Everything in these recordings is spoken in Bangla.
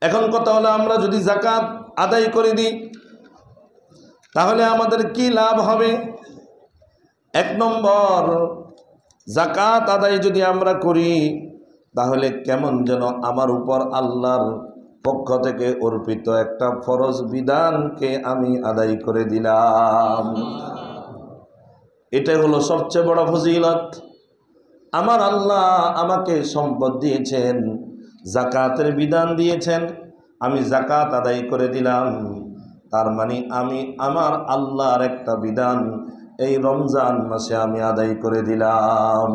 এখন কথা হলো, আমরা যদি যাকাত আদায় করে দিই তাহলে আমাদের কি লাভ হবে? এক নম্বর, যাকাত আদায় যদি আমরা করি তাহলে কেমন যেন আমার উপর আল্লাহর পক্ষ থেকে অর্পিত একটা ফরজ বিধানকে আমি আদায় করে দিলাম। এটাই হলো সবচেয়ে বড় ফজিলত। আমার আল্লাহ আমাকে সম্পদ দিয়েছেন, যাকাতের বিধান দিয়েছেন, আমি যাকাত আদায় করে দিলাম। তার মানে আমি আমার আল্লাহর একটা বিধান এই রমজান মাসে আমি আদায় করে দিলাম।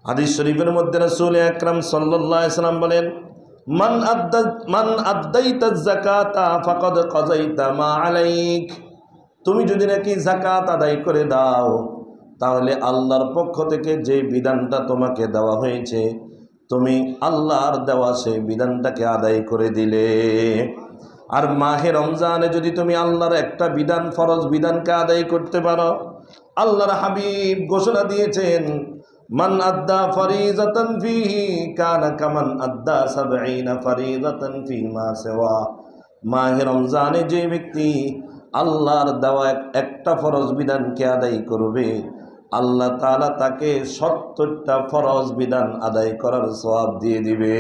হাদিস শরীফের মধ্যে রাসূল আকরাম সাল্লাল্লাহু আলাইহি সাল্লাম বলেন, মান আদাইতা যাকাতা ফাকাদ কাযাইতা মা আলাইক। তুমি যদি নাকি যাকাত আদায় করে দাও তাহলে আল্লাহর পক্ষ থেকে যে বিধানটা তোমাকে দেওয়া হয়েছে তুমি আল্লাহর দেওয়া সেই বিধানটাকে আদায় করে দিলে। আর মাহে রমজানে যদি তুমি আল্লাহর একটা বিধান, ফরজ বিধানকে আদায় করতে পারো, আল্লাহর হাবিব ঘোষণা দিয়েছেন, মান আদ্দা ফরিজাতান ফিহি কানা কামান আদ্দা ৭০ ফরিজাতান ফিমা সিওয়া। মাহে রমজানে যে ব্যক্তি আল্লাহর দেওয়া একটা ফরজ বিধানকে আদায় করবে, আল্লাহ তাআলা তাকে ৭০টা ফরজ বিধান আদায় করার সওয়াব দিয়ে দিবে।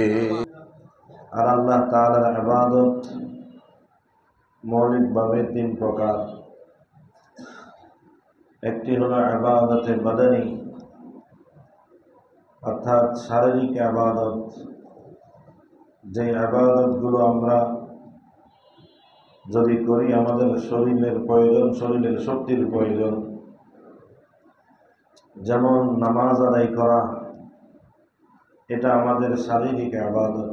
আর আল্লাহ তাআলার ইবাদত মৌলিকভাবে ৩ প্রকার। একটি হলো ইবাদতে বাদানী, অর্থাৎ শারীরিক ইবাদত, যে ইবাদতগুলো আমরা যদি করি আমাদের শরীরের প্রয়োজন, শরীরের শক্তির প্রয়োজন। যেমন নামাজ আদায় করা, এটা আমাদের শারীরিক ইবাদত।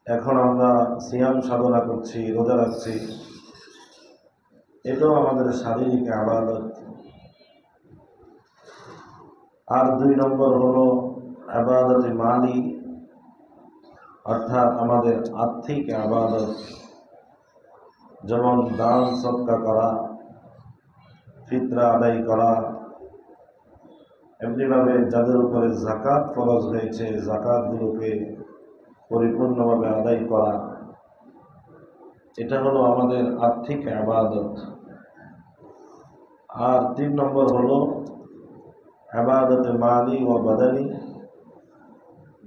এখন আমরা সিয়াম সাধনা করছি, রোজা রাখছি, এটাও আমাদের শারীরিক ইবাদত। আর ২ নম্বর হলো ইবাদতে মালি, অর্থাৎ আমাদের আর্থিক ইবাদত, যেমন দান সদকা করা, ফিতরা আদায় করা। এমনিভাবে যাদের উপরে যাকাত ফরজ হয়েছে যাকাতগুলোকে পরিপূর্ণভাবে আদায় করা, এটা হলো আমাদের আর্থিক ইবাদত। আর ৩ নম্বর হলো ইবাদতে মালি ও বাদানী,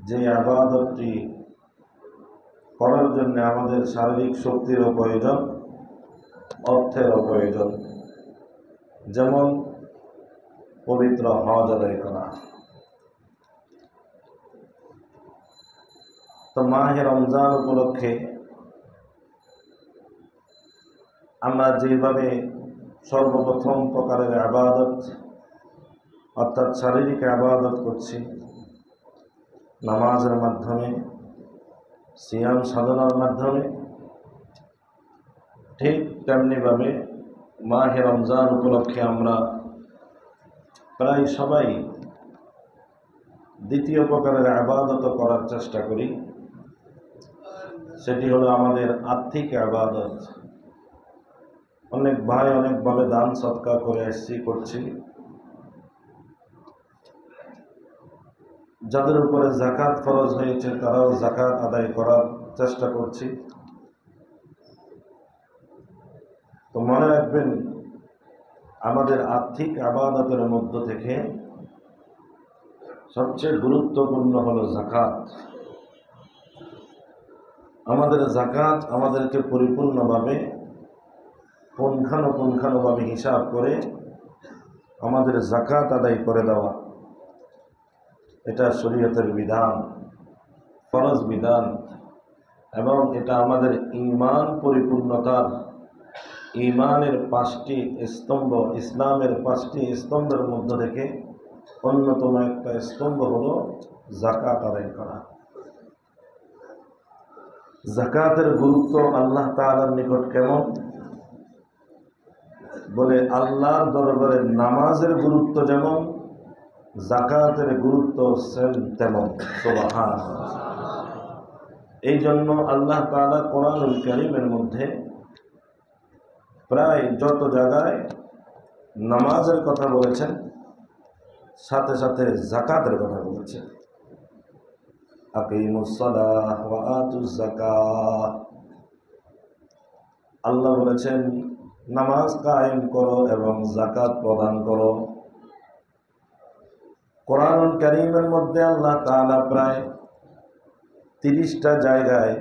যে ইবাদতটি করার জন্য আমাদের শারীরিক শক্তিরও প্রয়োজন, অর্থেরও প্রয়োজন। যেমন পবিত্র হজ আদায় করা। তো মাহে রমজান উপলক্ষে আমরা যেভাবে সর্বপ্রথম প্রকারের ইবাদত, অর্থাৎ শারীরিক ইবাদত করছি নামাজের মাধ্যমে, সিয়াম সাধনার মাধ্যমে, ঠিক তেমনিভাবে মাহে রমজান উপলক্ষে আমরা প্রায় সবাই দ্বিতীয় প্রকারের ইবাদত করার চেষ্টা করি। সেটি হলো আমাদের আর্থিক ইবাদত। অনেক ভাই অনেকভাবে দান সদকা করে আসছি, করছি। যাদের উপরে যাকাত ফরজ হয়েছে তারাও যাকাত আদায় করার চেষ্টা করছি। তো মনে রাখবেন, আমাদের আর্থিক ইবাদতের মধ্য থেকে সবচেয়ে গুরুত্বপূর্ণ হলো যাকাত। আমাদের যাকাত আমাদেরকে পরিপূর্ণভাবে পুঙ্খানুপুঙ্খানুভাবে হিসাব করে আমাদের যাকাত আদায় করে দেওয়া, এটা শরীয়তের বিধান, ফরজ বিধান। এবং এটা আমাদের ঈমান পরিপূর্ণতার, ঈমানের 5টি স্তম্ভ, ইসলামের 5টি স্তম্ভের মধ্য থেকে অন্যতম একটা স্তম্ভ হলো যাকাত আদায় করা। যাকাতের গুরুত্ব আল্লাহ তাআলার নিকট কেমন? বলে আল্লাহর দরবারে নামাজের গুরুত্ব যেমন, যাকাতের গুরুত্ব তেমন। সুবহানাল্লাহ। এই জন্য আল্লাহ তাআলা কোরআনুল কারীমের মধ্যে প্রায় যত জায়গায় নামাজের কথা বলেছেন সাথে সাথে যাকাতের কথা বলেছেন। আকিমুস সালাহ ওয়া আতুজ যাকাহ। আল্লাহ বলেছেন নামাজ কায়েম করো এবং যাকাত প্রদান করো। কোরআনুল কারীমের মধ্যে আল্লাহ তাআলা প্রায় 30টা জায়গায়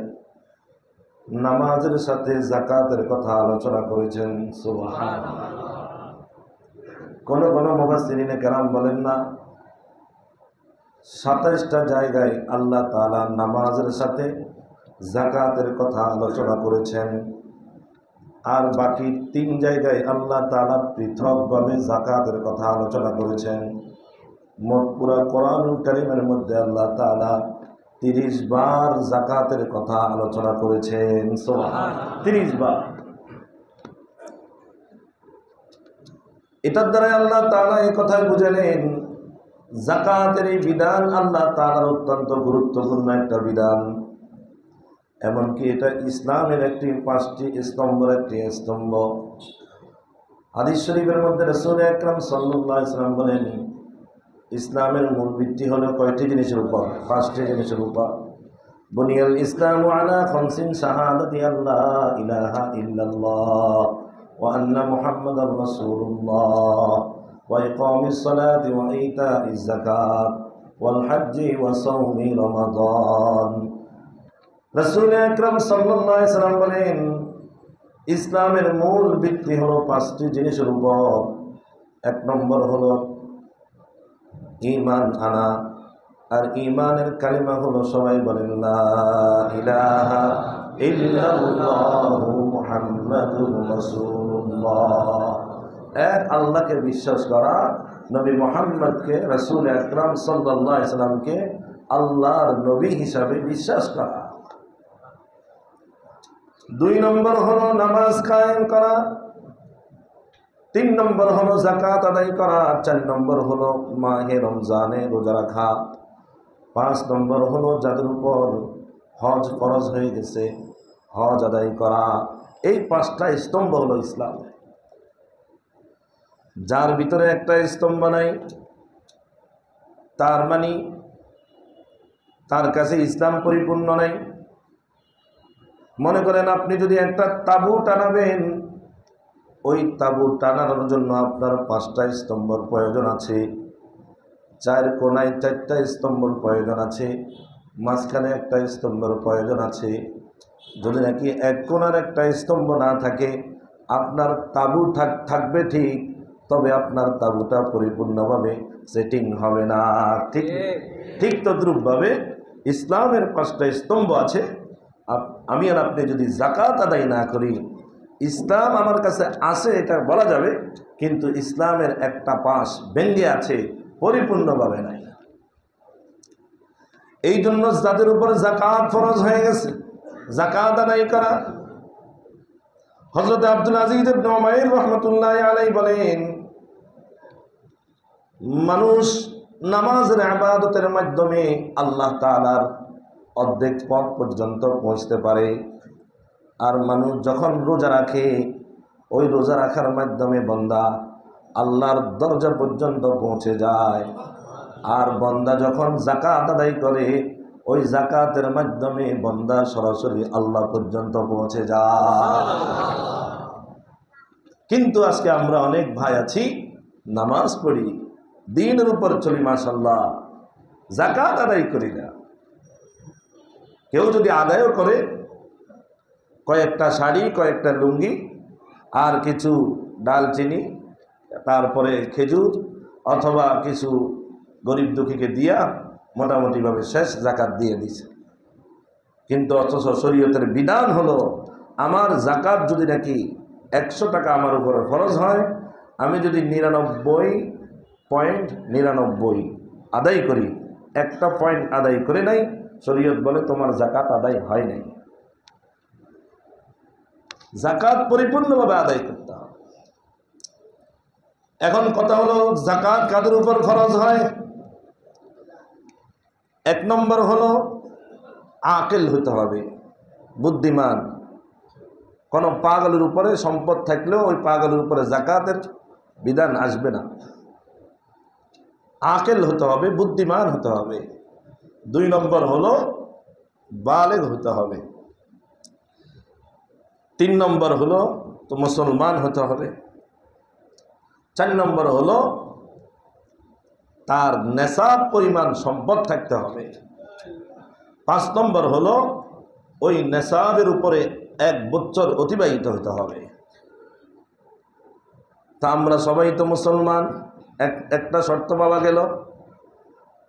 নামাজের সাথে যাকাতের কথা আলোচনা করেছেন। সুবহানাল্লাহ। কোন মুফাসসিরিনে কেরাম বলেন না 27টা জায়গায় আল্লাহ তাআলা নামাজের সাথে যাকাতের কথা আলোচনা করেছেন, আর বাকি 3 জায়গায় আল্লাহ তাআলা পৃথকভাবে যাকাতের কথা আলোচনা করেছেন। মোট পুরা কোরআনুল কারীমের মধ্যে আল্লাহ তাআলা 30 বার যাকাতের কথা আলোচনা করেছেন। সুবহানাল্লাহ, 30 বার। এটার দ্বারা আল্লাহ তাআলা এই কথা বুঝালেন যাকাতের এই বিধান আল্লাহ তাআলার অত্যন্ত গুরুত্বপূর্ণ একটা বিধান। এমনকি এটা ইসলামের একটি 5টি স্তম্ভের একটি স্তম্ভ। হাদিস শরীফের মধ্যে রাসূল আকরাম সাল্লাল্লাহু আলাইহি ওয়াসাল্লাম বলেন ইসলামের মূল ভিত্তি হলো কয়টি জিনিসের উপর? 5টি জিনিসের উপর। বুনিয়াল ইসলামু আলা খামসিন শাহাদাতি আল্লা ইলাহা ইল্লাল্লাহ ওয়া আন্না মুহাম্মাদার রাসূলুল্লাহ ওয়া ইকামিস সালাতি ওয়া ইতাইজ যাকাত ওয়াল হজ্জি ওয়া সাওমি রমাদান। রাসূল আকরাম সাল্লাল্লাহু আলাইহি ওয়াসাল্লাম বলেন ইসলামের মূল ভিত্তি হলো 5টি জিনিসের উপর। 1 নম্বর হলো ঈমান আনা, আর ঈমানের কালিমা হলো সবাই বলেন লা ইলাহা ইল্লাল্লাহু মুহাম্মাদুর রাসূলুল্লাহ। এক আল্লাহকে বিশ্বাস করা, নবী মুহাম্মদকে রাসূল আকরাম সাল্লাল্লাহু আলাইহি ওয়াসাল্লামকে আল্লাহর নবী হিসাবে বিশ্বাস করা। 2 নম্বর হলো নামাজ কায়েম করা, 3 নম্বর হলো যাকাত আদায় করা, 4 নম্বর হলো মাহে রমজানে রোজা রাখা, 5 নম্বর হলো যাদের উপর হজ ফরজ হয়ে গেছে হজ আদায় করা। এই 5টা স্তম্ভ হলো ইসলাম। যার ভিতরে একটা স্তম্ভ নাই তার মানে তার কাছে ইসলাম পরিপূর্ণ নাই। মনে করেন আপনি যদি একটা তাঁবু টানাবেন, ওই তাঁবু টানানোর জন্য আপনার 5টা স্তম্ভর প্রয়োজন আছে, 4 কোণায় 4টা স্তম্ভর প্রয়োজন আছে, মাঝখানে একটা স্তম্ভের প্রয়োজন আছে। যদি নাকি এক কোণার একটা স্তম্ভ না থাকে, আপনার তাঁবু থাকবে ঠিক, তবে আপনার তাঁবুটা পরিপূর্ণভাবে সেটিং হবে না। ঠিক তদ্রূপভাবে ইসলামের 5টা স্তম্ভ আছে। আমি আর আপনি যদি যাকাত আদায় না করি, ইসলাম আমার কাছে আছে এটা বলা যাবে, কিন্তু ইসলামের একটা পাশ ভেঙে আছে, পরিপূর্ণভাবে নাই। এই জন্য যাদের উপরে যাকাত ফরজ হয়ে গেছে যাকাত আদায় করা। হযরত আব্দুল আজিজ ইবনে উমাইর রাহমাতুল্লাহি আলাইহি বলেন মানুষ নামাজের ইবাদতের মাধ্যমে আল্লাহ তাআলার অর্ধেক পথ পর্যন্ত পৌঁছতে পারে, আর মানুষ যখন রোজা রাখে ওই রোজা রাখার মাধ্যমে বান্দা আল্লাহর দরজা পর্যন্ত পৌঁছে যায়। আর বান্দা যখন যাকাত আদায় করে ওই যাকাতের মাধ্যমে বান্দা সরাসরি আল্লাহ পর্যন্ত পৌঁছে যায়। কিন্তু আজকে আমরা অনেক ভাই আছি নামাজ পড়ি, দ্বীনের উপর চলি, মাশাআল্লাহ, যাকাত আদায় করি না। কেউ যদি আদায়ও করে কয়েকটা শাড়ি, কয়েকটা লুঙ্গি, আর কিছু ডালচিনি, তারপরে খেজুর অথবা কিছু গরিব দুঃখীকে দিয়া মোটামুটিভাবে শেষ যাকাত দিয়ে দিছে। কিন্তু অথচ শরীয়তের বিধান হলো আমার যাকাত যদি নাকি 100 টাকা আমার উপরে ফরজ হয়, আমি যদি 99.99 আদায় করি, একটা পয়েন্ট আদায় করে নাই, শরীয়ত বলে তোমার যাকাত আদায় হয় নাই। যাকাত পরিপূর্ণভাবে আদায় করতে হবে। এখন কথা হলো যাকাত কাদের উপর খরচ হয়? 1 নম্বর হলো আকিল হতে হবে, বুদ্ধিমান। কোনো পাগলের উপরে সম্পদ থাকলেও ওই পাগলের উপরে যাকাতের বিধান আসবে না। আকিল হতে হবে, বুদ্ধিমান হতে হবে। 2 নম্বর হলো বালেগ হতে হবে। 3 নম্বর হলো তো মুসলমান হতে হবে। 4 নম্বর হলো তার নেশাব পরিমাণ সম্পদ থাকতে হবে। 5 নম্বর হলো ওই নেশাবের উপরে 1 বছর অতিবাহিত হতে হবে। তা আমরা সবাই তো মুসলমান, একটা শর্ত পাওয়া গেল,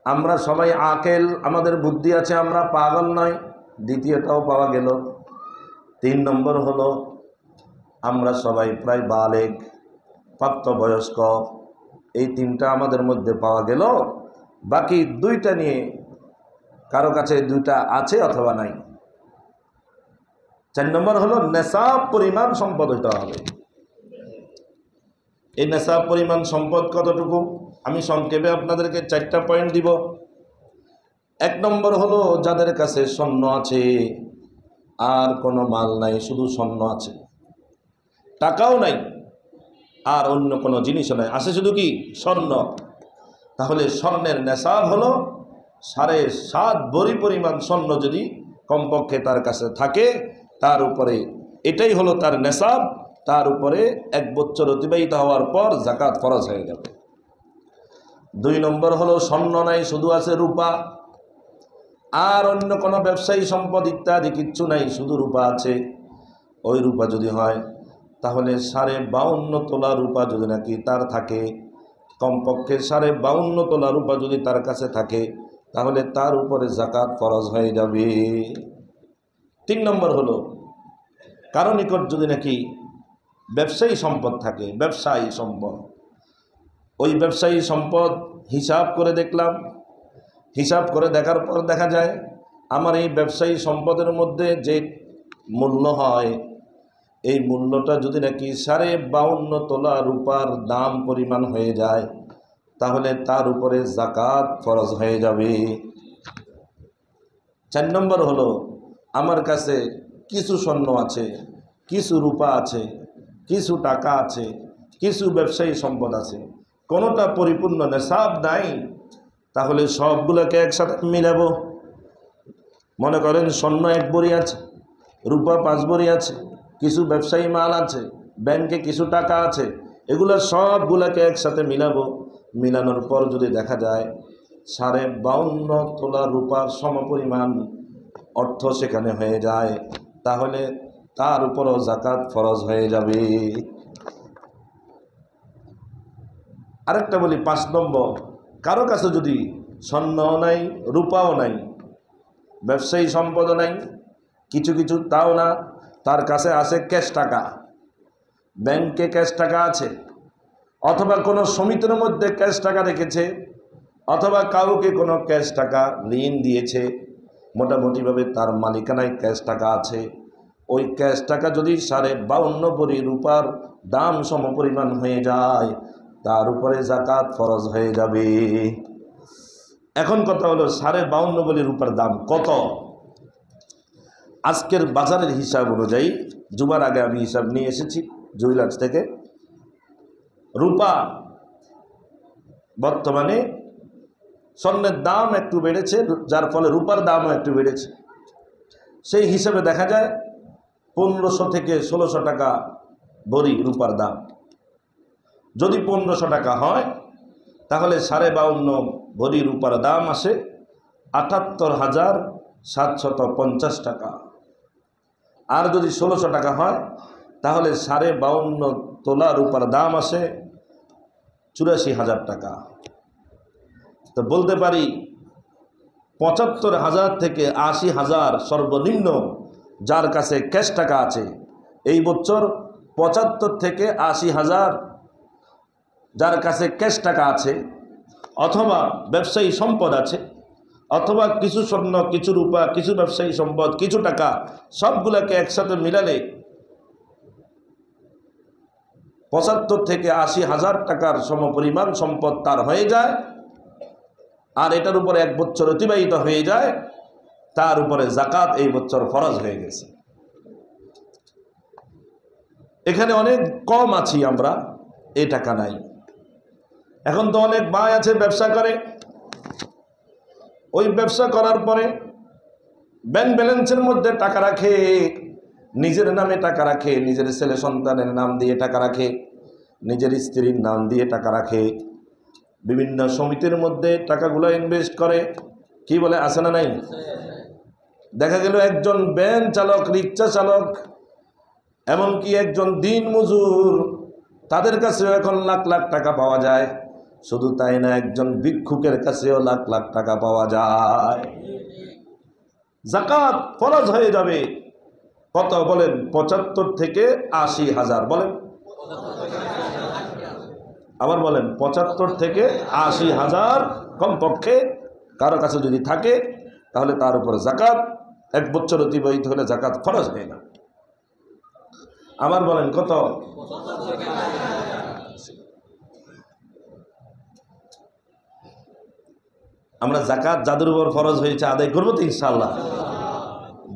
আমরা সবাই আকেল, আমাদের বুদ্ধি আছে, আমরা পাগল নয়, দ্বিতীয়টাও পাওয়া গেল। 3 নম্বর হলো আমরা সবাই প্রায় বালেগ, প্রাপ্তবয়স্ক। এই 3টা আমাদের মধ্যে পাওয়া গেল। বাকি 2টা নিয়ে কারো কাছে 2টা আছে অথবা নাই। 4 নম্বর হলো নেশাব পরিমাণ সম্পদ হতে হবে। এই নেশাব পরিমাণ সম্পদ কতটুকু, আমি সংক্ষেপে আপনাদেরকে 4টা পয়েন্ট দিব। 1 নম্বর হলো যাদের কাছে স্বর্ণ আছে, আর কোনো মাল নাই, শুধু স্বর্ণ আছে, টাকাও নাই আর অন্য কোনো জিনিসও নাই, আছে শুধু কি স্বর্ণ। তাহলে স্বর্ণের নেশাব হলো 7.5 ভরি পরিমাণ স্বর্ণ যদি কমপক্ষে তার কাছে থাকে, তার উপরে এটাই হলো তার নেশাব। তার উপরে 1 বছর অতিবাহিত হওয়ার পর যাকাত ফরজ হয়ে যাবে। 2 নম্বর হলো স্বর্ণ নাই, শুধু আছে রূপা, আর অন্য কোনো ব্যবসায়ী সম্পদ ইত্যাদি কিচ্ছু নাই, শুধু রূপা আছে। ওই রূপা যদি হয় তাহলে 52.5 তোলা রূপা যদি নাকি তার থাকে, কমপক্ষে 52.5 তোলা রূপা যদি তার কাছে থাকে, তাহলে তার উপরে যাকাত ফরজ হয়ে যাবে। 3 নম্বর হলো কারো নিকট যদি নাকি ব্যবসায়ী সম্পদ থাকে, ব্যবসায়ী সম্পদ, ওই ব্যবসায়ী সম্পদ হিসাব করে দেখলাম, হিসাব করে দেখার পর দেখা যায় আমার এই ব্যবসায়ী সম্পদের মধ্যে যে মূল্য হয়, এই মূল্যটা যদি নাকি 52.5 তোলা রূপার দাম পরিমাণ হয়ে যায়, তাহলে তার উপরে যাকাত ফরজ হয়ে যাবে। 4 নম্বর হলো আমার কাছে কিছু স্বর্ণ আছে, কিছু রূপা আছে, কিছু টাকা আছে, কিছু ব্যবসায়ী সম্পদ আছে, কোনোটা পরিপূর্ণ নেশাব নাই, তাহলে সবগুলোকে একসাথে মিলাবো। মনে করেন স্বর্ণ 1 ভরি আছে, রূপা 5 ভরি আছে, কিছু ব্যবসায়ী মাল আছে, ব্যাংকে কিছু টাকা আছে, এগুলো সবগুলোকে একসাথে মিলাবো। মিলানোর পর যদি দেখা যায় 52.5 তোলা রূপার সমপরিমাণ অর্থ সেখানে হয়ে যায়, তাহলে তার উপরও যাকাত ফরজ হয়ে যাবে। আরেকটা বলি, 5 নম্বর, কারো কাছে যদি স্বর্ণও নাই, রূপাও নাই, ব্যবসায়ী সম্পদও নাই, কিছু কিছু তাও না, তার কাছে আছে ক্যাশ টাকা, ব্যাংকে ক্যাশ টাকা আছে, অথবা কোনো সমিতির মধ্যে ক্যাশ টাকা রেখেছে, অথবা কাউকে কোনো ক্যাশ টাকা ঋণ দিয়েছে, মোটামুটিভাবে তার মালিকানায় ক্যাশ টাকা আছে। ওই ক্যাশ টাকা যদি 52.5 ভরি রূপার দাম সমপরিমাণ হয়ে যায়, তার উপরে যাকাত ফরজ হয়ে যাবে। এখন কথা হলো 52.5 ভরি রূপার দাম কত? আজকের বাজারের হিসাব অনুযায়ী, জুমার আগে আমি হিসাব নিয়ে এসেছি জুয়েলার্স থেকে, রূপা বর্তমানে স্বর্ণের দাম একটু বেড়েছে, যার ফলে রূপার দামও একটু বেড়েছে। সেই হিসাবে দেখা যায় 1500 থেকে 1600 টাকা ভরি রূপার দাম। যদি 1500 টাকা হয়, তাহলে 52.5 ভরি রূপার দাম আসে 78,750 টাকা। আর যদি 1600 টাকা হয়, তাহলে 52.5 তোলা রূপার দাম আসে 84,000 টাকা। তো বলতে পারি 75,000 থেকে 80,000 সর্বনিম্ন যার কাছে ক্যাশ টাকা আছে। এই বছর 75 থেকে 80,000 যার কাছে ক্যাশ টাকা আছে, অথবা ব্যবসায়ী সম্পদ আছে, অথবা কিছু স্বর্ণ, কিছু রূপা, কিছু ব্যবসায়ী সম্পদ, কিছু টাকা, সবগুলোকে একসাথে মিলালে 75 থেকে 80,000 টাকার সমপরিমাণ সম্পদ তার হয়ে যায়। আর এটার উপরে 1 বছর অতিবাহিত হয়ে যায়, তার উপরে যাকাত এই বছর ফরজ হয়ে গেছে। এখানে অনেক কম আছি আমরা, এই টাকা নাই। এখন তো অনেক ভাই আছে ব্যবসা করে, ওই ব্যবসা করার পরে ব্যাংক ব্যালেন্সের মধ্যে টাকা রাখে, নিজের নামে টাকা রাখে, নিজের ছেলে সন্তানের নাম দিয়ে টাকা রাখে, নিজের স্ত্রীর নাম দিয়ে টাকা রাখে, বিভিন্ন সমিতির মধ্যে টাকাগুলো ইনভেস্ট করে। কি বলে, আছে না নাই? দেখা গেল একজন ভ্যান চালক, রিক্সা চালক, এমনকি একজন দিন মজুর, তাদের কাছেও এখন লাখ লাখ টাকা পাওয়া যায়। শুধু তাই না, একজন ভিক্ষুকের কাছেও লাখ লাখ টাকা পাওয়া যায়। যাকাত ফরজ হয়ে যাবে কত বলেন? 75 থেকে 80,000 বলেন, আবার বলেন 75 থেকে 80,000 কমপক্ষে কারো কাছে যদি থাকে, তাহলে তার উপর যাকাত, 1 বছর অতিবাহিত হলে যাকাত ফরজ হয় না। আবার বলেন কত? আমরা যাকাত যাদের উপর ফরজ হয়েছে আদায় করবো তো ইনশাআল্লাহ।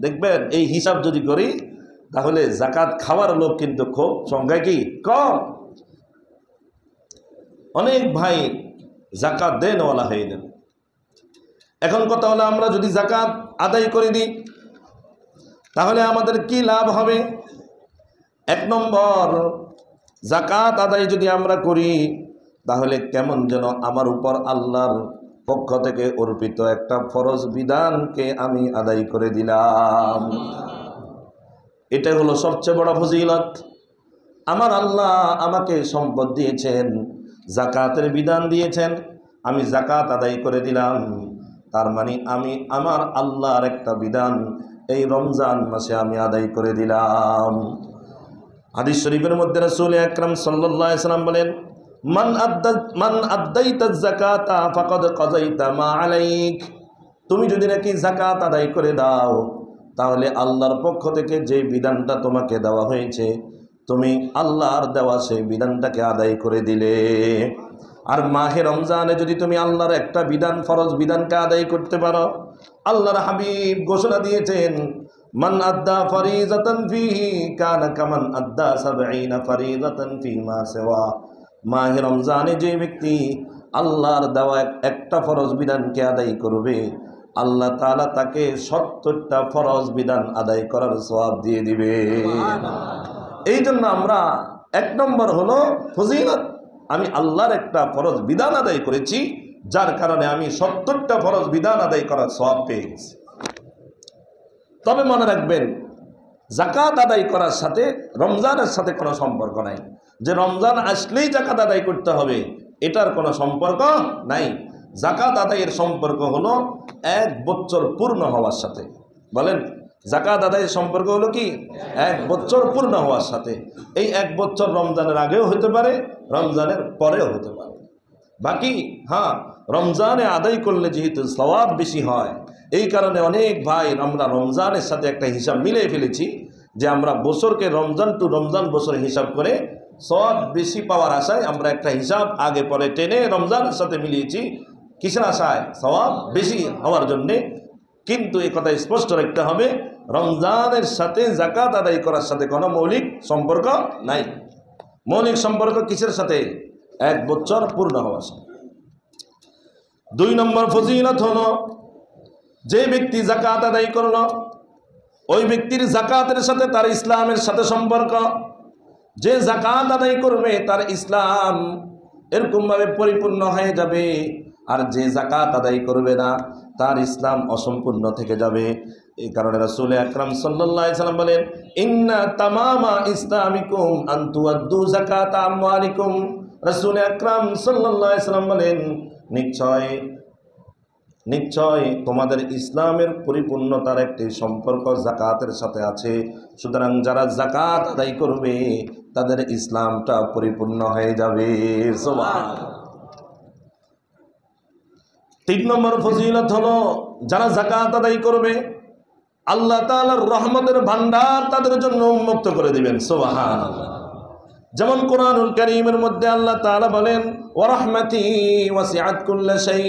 দেখবেন এই হিসাব যদি করি, তাহলে যাকাত খাওয়ার লোক কিন্তু খুব সংখ্যায় কি কম। অনেক ভাই যাকাত দেনওয়ালা হয়ে যান। এখন কথা হলো, আমরা যদি যাকাত আদায় করে দিই তাহলে আমাদের কি লাভ হবে? 1 নম্বর, যাকাত আদায় যদি আমরা করি তাহলে কেমন যেন আমার উপর আল্লাহর পক্ষ থেকে অর্পিত একটা ফরজ বিধানকে আমি আদায় করে দিলাম। এটা হলো সবচেয়ে বড় ফজিলত। আমার আল্লাহ আমাকে সম্পদ দিয়েছেন, যাকাতের বিধান দিয়েছেন, আমি যাকাত আদায় করে দিলাম। তার মানে আমি আমার আল্লাহর একটা বিধান এই রমজান মাসে আমি আদায় করে দিলাম। হাদিস শরীফের মধ্যে রাসূল আকরাম সাল্লাল্লাহু আলাইহি সাল্লাম বলেন, মান আদাইতা যাকাতা ফাকাদ কাযাইতা মা আলাইক। তুমি যদি নাকি যাকাত আদায় করে দাও, তাহলে আল্লাহর পক্ষ থেকে যে বিধানটা তোমাকে দেওয়া হয়েছে, তুমি আল্লাহর দেওয়া সেই বিধানটাকে আদায় করে দিলে। আর মাহে রমজানে যদি তুমি আল্লাহর একটা বিধান, ফরজ বিধানকে আদায় করতে পারো, আল্লাহর হাবিব ঘোষণা দিয়েছেন, মান আদ্দা ফরিজাতান ফিহি কানা কামান আদ্দা 70 ফরিজাতান ফিমা সিওয়া। মাহে রমজানে যে ব্যক্তি আল্লাহর দেওয়া একটা ফরজ বিধানকে আদায় করবে, আল্লাহ তাআলা তাকে 70টা ফরজ বিধান আদায় করার সওয়াব দিয়ে দিবে। এই জন্য আমরা 1 নম্বর হলো ফজিলত, আমি আল্লাহর একটা ফরজ বিধান আদায় করেছি, যার কারণে আমি 70টা ফরজ বিধান আদায় করার সওয়াব পেয়ে গেছি। তবে মনে রাখবেন, যাকাত আদায় করার সাথে রমজানের সাথে কোনো সম্পর্ক নাই, যে রমজান আসলেই যাকাত আদায় করতে হবে, এটার কোনো সম্পর্ক নাই। যাকাত আদায়ের সম্পর্ক হলো 1 বছর পূর্ণ হওয়ার সাথে। বলেন, যাকাত আদায়ের সম্পর্ক হলো কি? 1 বছর পূর্ণ হওয়ার সাথে। এই 1 বছর রমজানের আগেও হতে পারে, রমজানের পরেও হতে পারে। বাকি হ্যাঁ, রমজানে আদায় করলে যেহেতু সওয়াব বেশি হয়, এই কারণে অনেক ভাই আমরা রমজানের সাথে একটা হিসাব মিলিয়ে ফেলেছি, যে আমরা বছরকে রমজান টু রমজান বছর হিসাব করে সওয়াব বেশি পাওয়ার আশায় আমরা একটা হিসাব আগে পরে টেনে রমজানের সাথে মিলিয়েছি। কিসের আশায়? সওয়াব বেশি হওয়ার জন্যে। কিন্তু এই কথা স্পষ্ট রাখতে হবে, রমজানের সাথে যাকাত আদায় করার সাথে কোনো মৌলিক সম্পর্ক নাই। মৌলিক সম্পর্ক কিসের সাথে? 1 বছর পূর্ণ হওয়ার সাথে। 2 নম্বর ফজিলত হলো, যে ব্যক্তি যাকাত আদায় করলো, ওই ব্যক্তির যাকাতের সাথে তার ইসলামের সাথে সম্পর্ক। যে যাকাত আদায় করবে তার ইসলাম এরকমভাবে পরিপূর্ণ হয়ে যাবে, আর যে যাকাত আদায় করবে না তার ইসলাম অসম্পূর্ণ থেকে যাবে। এই কারণে রাসূল আকরাম সাল্লাল্লাহু আলাইহি সাল্লাম বলেন, ইন্না তামামা ইসলামিকুম আন তুআদ্দু যাকাতা আমওয়ালিকুম। রাসূল আকরাম সাল্লাল্লাহু আলাইহি সাল্লাম বলেন, নিশ্চয় তোমাদের ইসলামের পরিপূর্ণতার একটি সম্পর্ক যাকাতের সাথে আছে। সুতরাং যারা যাকাত আদায় করবে তাদের ইসলামটা পরিপূর্ণ হয়ে যাবে। সুবহানাল্লাহ। 3 নম্বর ফজিলত হলো, যারা যাকাত আদায় করবে আল্লাহ তাআলার রহমতের ভান্ডার তাদের জন্য উন্মুক্ত করে দিবেন। সুবহানাল্লাহ। যেমন কোরআনুল কারীমের মধ্যে আল্লাহ তাআলা বলেন, ওয়া রাহমাতি ওয়াসিআত কুল্লা শাই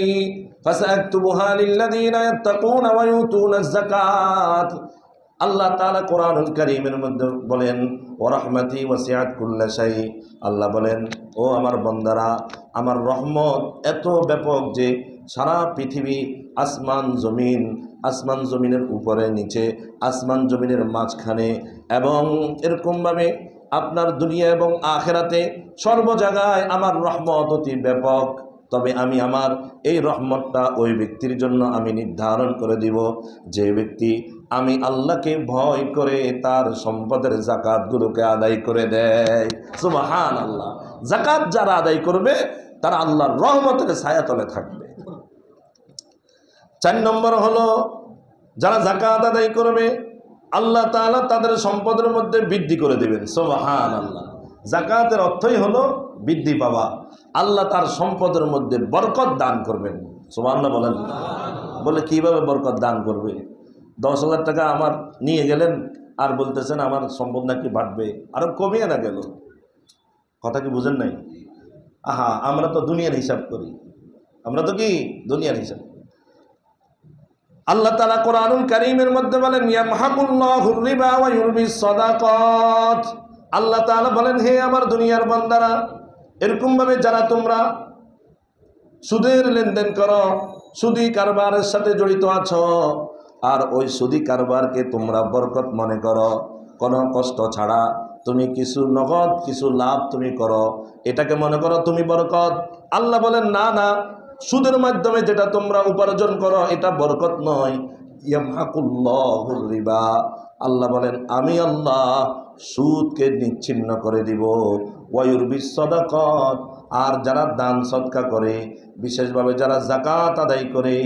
ফাসাকতুবুহা লিল্লাযীনা ইয়াত্তাকুনা ওয়া ইউতুনাজ যাকাত। আল্লাহ তাআলা কোরআনুল কারীমের মধ্যে বলেন, ওয়া রাহমাতি ওয়াসিআত কুল্লা শাই। আল্লাহ বলেন, ও আমার বান্দারা, আমার রহমত এত ব্যাপক যে সারা পৃথিবী আসমান জমিন, আসমান জমিনের উপরে নিচে, আসমান জমিনের মাঝখানে, এবং এরকমভাবে আপনার দুনিয়া এবং আখেরাতে সর্ব জায়গায় আমার রহমত অতি ব্যাপক। তবে আমি আমার এই রহমতটা ওই ব্যক্তির জন্য আমি নির্ধারণ করে দিব যে ব্যক্তি আমি আল্লাহকে ভয় করে তার সম্পদের জাকাতগুলোকে আদায় করে দেয়। সুবহানাল্লাহ। জাকাত যারা আদায় করবে তারা আল্লাহর রহমতের ছায়াতলে থাকবে। 4 নম্বর হলো যারা জাকাত আদায় করবে আল্লাহ তাআলা তাদের সম্পদের মধ্যে বৃদ্ধি করে দেবেন। সুবহানাল্লাহ। জাকাতের অর্থই হলো বৃদ্ধি পাওয়া। আল্লাহ তার সম্পদের মধ্যে বরকত দান করবেন। সুবহানাল্লাহ বলেন। বলে কিভাবে বরকত দান করবে? 10,000 টাকা আমার নিয়ে গেলেন আর বলতেছেন আমার সম্পদ নাকি বাড়বে, আরো কমিয়ে না গেল। কথা কি বুঝেন নাই? আহা, আমরা তো দুনিয়ার হিসাব করি, আমরা তো কি দুনিয়ার হিসাব। আল্লাহ তাআলা কোরআনুল কারীমের মধ্যে বলেন ইয়ামহাকুল্লাহুর রিবা ওয়া ইউরবিস সাদাকাত। আল্লাহ তাআলা বলেন হে আমার দুনিয়ার বান্দারা, এরকম ভাবে যারা তোমরা সুদের লেনদেন করো, সুদি কারবারের সাথে জড়িত আছো, আর ওই সুদি কারবারকে তোমরা বরকত মনে করো, কোনো কষ্ট ছাড়া তুমি কিছু নগদ কিছু লাভ তুমি করো, এটাকে মনে করো তুমি বরকত। আল্লাহ বলেন না না, সুদের মাধ্যমে যেটা তোমরা উপার্জন করো এটা বরকত নয়। ইয়ামহাকুল্লাহুর রিবা। আল্লাহ বলেন আমি আল্লাহ সুদকে নিচ্ছিন্ন করে দিব। ওয়া ইউরবিস সাদাকাত। আর যারা দান সদকা করে, বিশেষভাবে যারা যাকাত আদায় করে,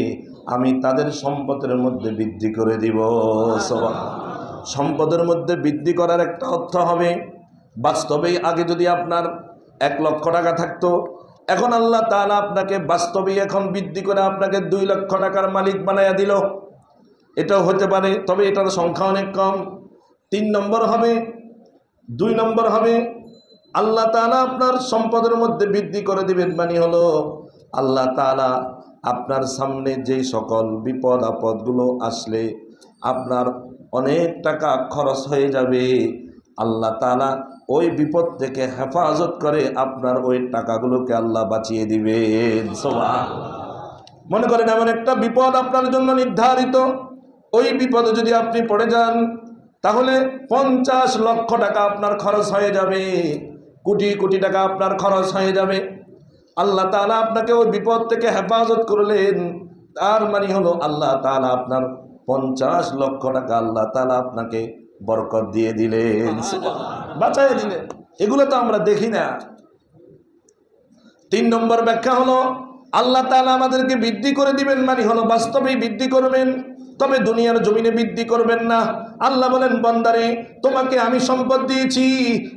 আমি তাদের সম্পদের মধ্যে বৃদ্ধি করে দিব। সম্পদের মধ্যে বৃদ্ধি করার একটা অর্থ হবে, বাস্তবেই আগে যদি আপনার 1 লক্ষ টাকা থাকতো, এখন আল্লাহ তাআলা আপনাকে বাস্তবেই এখন বৃদ্ধি করে আপনাকে 2 লক্ষ টাকার মালিক বানায়া দিল। এটাও হতে পারে, তবে এটার সংখ্যা অনেক কম। 3 নম্বর হবে, 2 নম্বর হবে আল্লাহ তাআলা আপনার সম্পদের মধ্যে বৃদ্ধি করে দিবেন, মানে হলো আল্লাহ তাআলা আপনার সামনে যেই সকল বিপদ আপদগুলো আসলে আপনার অনেক টাকা খরচ হয়ে যাবে, আল্লাহ তাআলা ওই বিপদ থেকে হেফাজত করে আপনার ওই টাকাগুলোকে আল্লাহ বাঁচিয়ে দিবেন। মনে করেন এমন একটা বিপদ আপনার জন্য নির্ধারিত, ওই বিপদে যদি আপনি পড়ে যান তাহলে 50 লক্ষ টাকা আপনার খরচ হয়ে যাবে, কোটি কোটি টাকা আপনার খরচ হয়ে যাবে। আল্লাহ তাআলা আপনাকে ওই বিপদ থেকে হেফাজত করলেন, তার মানে হলো আল্লাহ তাআলা আপনার 50 লক্ষ টাকা আল্লাহ তাআলা আপনাকে বরকত দিয়ে দিলেন, বাঁচাই দিলেন। এগুলো তো আমরা দেখি না। 3 নম্বর ব্যাখ্যা হলো আল্লাহ তাআলা আমাদেরকে বৃদ্ধি করে দিবেন, মানে হলো বাস্তবেই বৃদ্ধি করবেন, তবে দুনিয়ার জমিনে বৃদ্ধি করবেন না। আল্লাহ বলেন বান্দারে তোমাকে আমি সম্পদ দিয়েছি,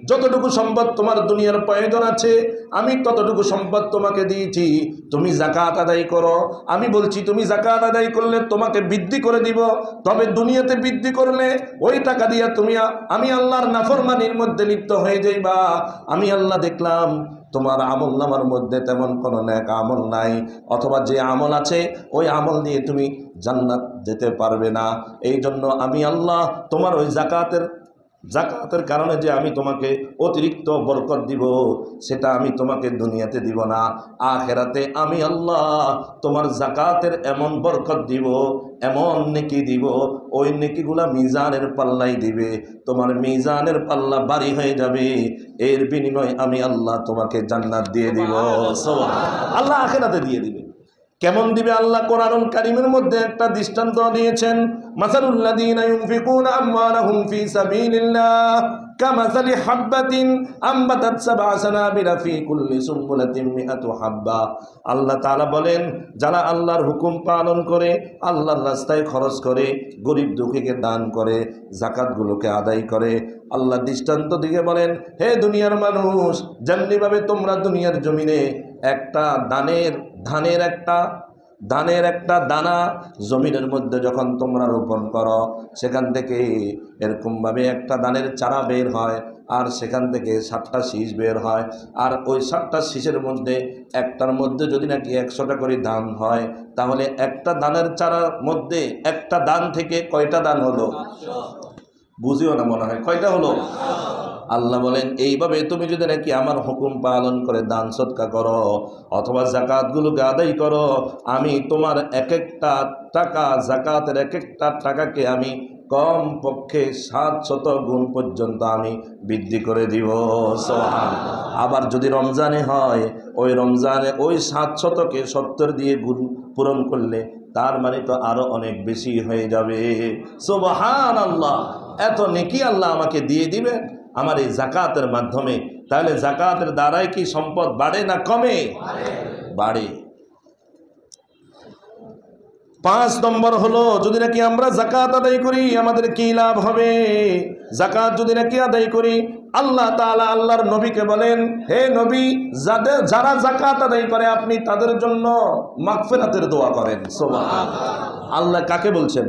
যতটুকু সম্পদ তোমার দুনিয়ার প্রয়োজন আছে আমি ততটুকু সম্পদ তোমাকে দিয়েছি, তুমি যাকাত আদায় করো। আমি বলছি তুমি যাকাত আদায় করলে তোমাকে বৃদ্ধি করে দিব, তবে দুনিয়াতে বৃদ্ধি করলে ওই টাকা দিয়ে তুমি আমি আল্লাহর নাফরমানির মধ্যে লিপ্ত হয়ে যাইবা। আমি আল্লাহ দেখলাম তোমার আমল নামার মধ্যে তেমন কোনো নেক আমল নাই, অথবা যে আমল আছে ওই আমল দিয়ে তুমি জান্নাত যেতে পারবে না। এই জন্য আমি আল্লাহ তোমার ওই জাকাতের কারণে যে আমি তোমাকে অতিরিক্ত বরকত দিব, সেটা আমি তোমাকে দুনিয়াতে দিব না, আখেরাতে আমি আল্লাহ তোমার জাকাতের এমন বরকত দিব, এমন নেকি দিব, ওই নেকিগুলা মিজানের পাল্লাই দিবে, তোমার মিজানের পাল্লা ভারী হয়ে যাবে। এর বিনিময়ে আমি আল্লাহ তোমাকে জান্নাত দিয়ে দিব। আল্লাহ আখেরাতে দিয়ে দিবে। কেমন দিবে আল্লাহ কোরআনুল কারীমের মধ্যে একটা দৃষ্টান্ত দিয়েছেন, মাসালুল লাযীনা ইউনফিকুনা আমওয়ালাহুম ফি সাবিলিল্লাহ কামাসালি হাববাতিন আমবাতাত সাবআ সানাবিলা ফি কুল্লি সুনবুলাতিন মিআতু হাব্বা। আল্লাহ তাআলা বলেন যারা আল্লাহর হুকুম পালন করে, আল্লাহর রাস্তায় খরচ করে, গরিব দুঃখীকে দান করে, যাকাতগুলোকে আদায় করে, আল্লাহ দৃষ্টান্ত দিয়ে বলেন হে দুনিয়ার মানুষ, যেমনিভাবে তোমরা দুনিয়ার জমিনে একটা ধানের একটা দানা জমিনের মধ্যে যখন তোমরা রোপণ করো, সেখান থেকে এরকমভাবে একটা ধানের চারা বের হয়, আর সেখান থেকে 7টা শীষ বের হয়, আর ওই 7টা শীষের মধ্যে একটার মধ্যে যদি নাকি 100টা করে দান হয়, তাহলে একটা দানের চারার মধ্যে একটা দান থেকে কয়টা দান হলো? বুঝিও না মনে হয়। কয়টা হলো? আল্লাহ বলেন এইভাবে তুমি যদি নাকি আমার হুকুম পালন করে দান সদকা করো অথবা জাকাতগুলোকে আদায় করো, আমি তোমার এক একটা টাকা, জাকাতের এক একটা টাকাকে আমি কম পক্ষে 700 গুণ পর্যন্ত আমি বৃদ্ধি করে দিব। সুবহানাল্লাহ। আবার যদি রমজানে হয়, ওই রমজানে ওই 700কে 70 দিয়ে গুণ পূরণ করলে তার মানে তো আরো অনেক বেশি হয়ে যাবে। সুবহানাল্লাহ। এত নেকি আল্লাহ আমাকে দিয়ে দিবেন আমার এই জাকাতের মাধ্যমে। তাহলে জাকাতের দ্বারাই কি সম্পদ বাড়ে না কমে? বাড়ে। 5 নম্বর হলো, যদি নাকি আমরা জাকাত আদায় করি আমাদের কি লাভ হবে? জাকাত যদি নাকি আদায় করি, আল্লাহ তাআলা আল্লাহর নবীকে বলেন, হে নবী, যারা জাকাত আদায় করে আপনি তাদের জন্য মাগফিরাতের দোয়া করেন। সুবহানাল্লাহ। আল্লাহ কাকে বলছেন?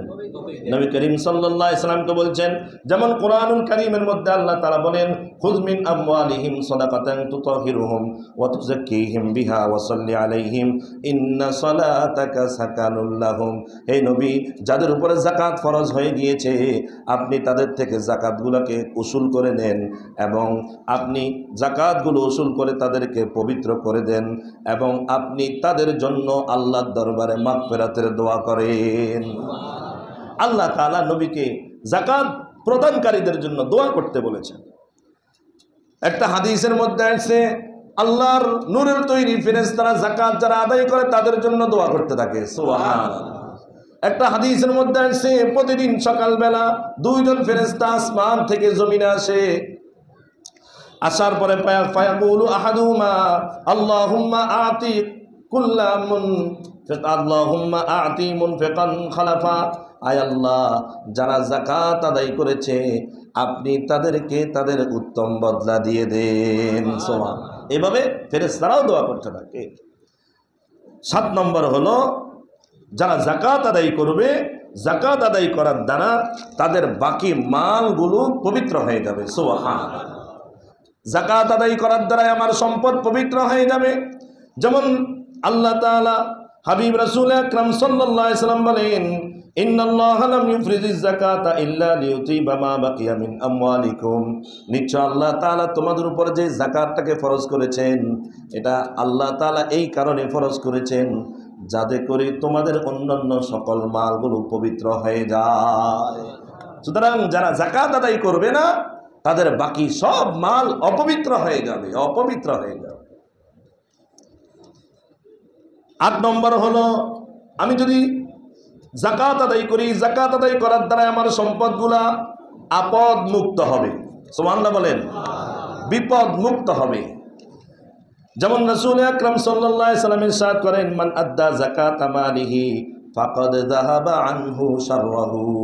নবী করিম সাল্লাল্লাহু আলাইহি সাল্লামকে বলছেন। যেমন কোরআনুল কারীমের মধ্যে আল্লাহ তাআলা বলেন, খুয মিন আমওয়ালিহিম সাদাকাতান তুতাহিরুহুম ওয়া তুযাক্কিহিম বিহা ওয়া সাল্লি আলাইহিম ইন্না সালাতাকা সাকানুল লাহুম। হে নবী, যাদের উপরে যাকাত ফরজ হয়ে গিয়েছে আপনি তাদের থেকে যাকাতগুলোকে উসুল করে নেন এবং আপনি যাকাতগুলো উসুল করে তাদেরকে পবিত্র করে দেন এবং আপনি তাদের জন্য আল্লাহর দরবারে মাগফিরাতের দোয়া করেন। আল্লাহ তাআলা নবীকে যাকাত প্রদানকারীদের জন্য দোয়া করতে বলেছেন। একটা হাদিসের মধ্যে আছে আল্লাহর নূরের তৈরি ফেরেশতারা যাকাত যারা আদায় করে তাদের জন্য দোয়া করতে থাকে। সুবহানাল্লাহ। একটা হাদিসের মধ্যে আছে প্রতিদিন সকালবেলা 2 জন ফেরেশতা আসমান থেকে জমিনে আসে, আসার পরে ফায়াকুলু আহাদুহুমা আল্লাহুম্মা আতি আল্লাহুম্মা আতি মুনফিকান খালাফা। আয় আল্লাহ, যারা যাকাত আদায় করেছে আপনি তাদেরকে তাদের উত্তম বদলা দিয়ে দেন। সুবহানাল্লাহ। এভাবে ফেরেশতারাও দোয়া করতে থাকে। 7 নম্বর হলো, যারা যাকাত আদায় করবে, যাকাত আদায় করার দ্বারা তাদের বাকি মালগুলো পবিত্র হয়ে যাবে। সুবহানাল্লাহ। যাকাত আদায় করার দ্বারা আমার সম্পদ পবিত্র হয়ে যাবে। যেমন আল্লাহ তাআলা হাবিব রাসূল আকরাম সাল্লাল্লাহু আলাইহি সাল্লাম বলেন, ইন্নাল্লাহা লাম ইউফরিজিজ যাকাতা ইল্লা লিইউতিবা মা বাকিয়া মিন আমওয়ালিকুম। নিশ্চয় আল্লাহ তাআলা তোমাদের উপর যে যাকাতটাকে ফরজ করেছেন এটা আল্লাহ তাআলা এই কারণে ফরজ করেছেন যাতে করে তোমাদের অন্যান্য সকল মালগুলো পবিত্র হয়ে যায়। সুতরাং যারা যাকাত আদায় করবে না তাদের বাকি সব মাল অপবিত্র হয়ে যাবে, অপবিত্র হয়ে যাবে। 8 নম্বর হলো, আমি যদি যাকাত আদায় করি, যাকাত আদায় করার দ্বারা আমার সম্পদগুলা আপদ মুক্ত হবে। সুবহানাল্লাহ বলেন। বিপদ মুক্ত হবে। যেমন রাসূল আকরাম সাল্লাল্লাহু আলাইহি সাল্লাম ইরশাদ করেন, মান আদ্দা যাকাতা মালিহি ফাকাদ যাহাবা আনহু শাররুহু।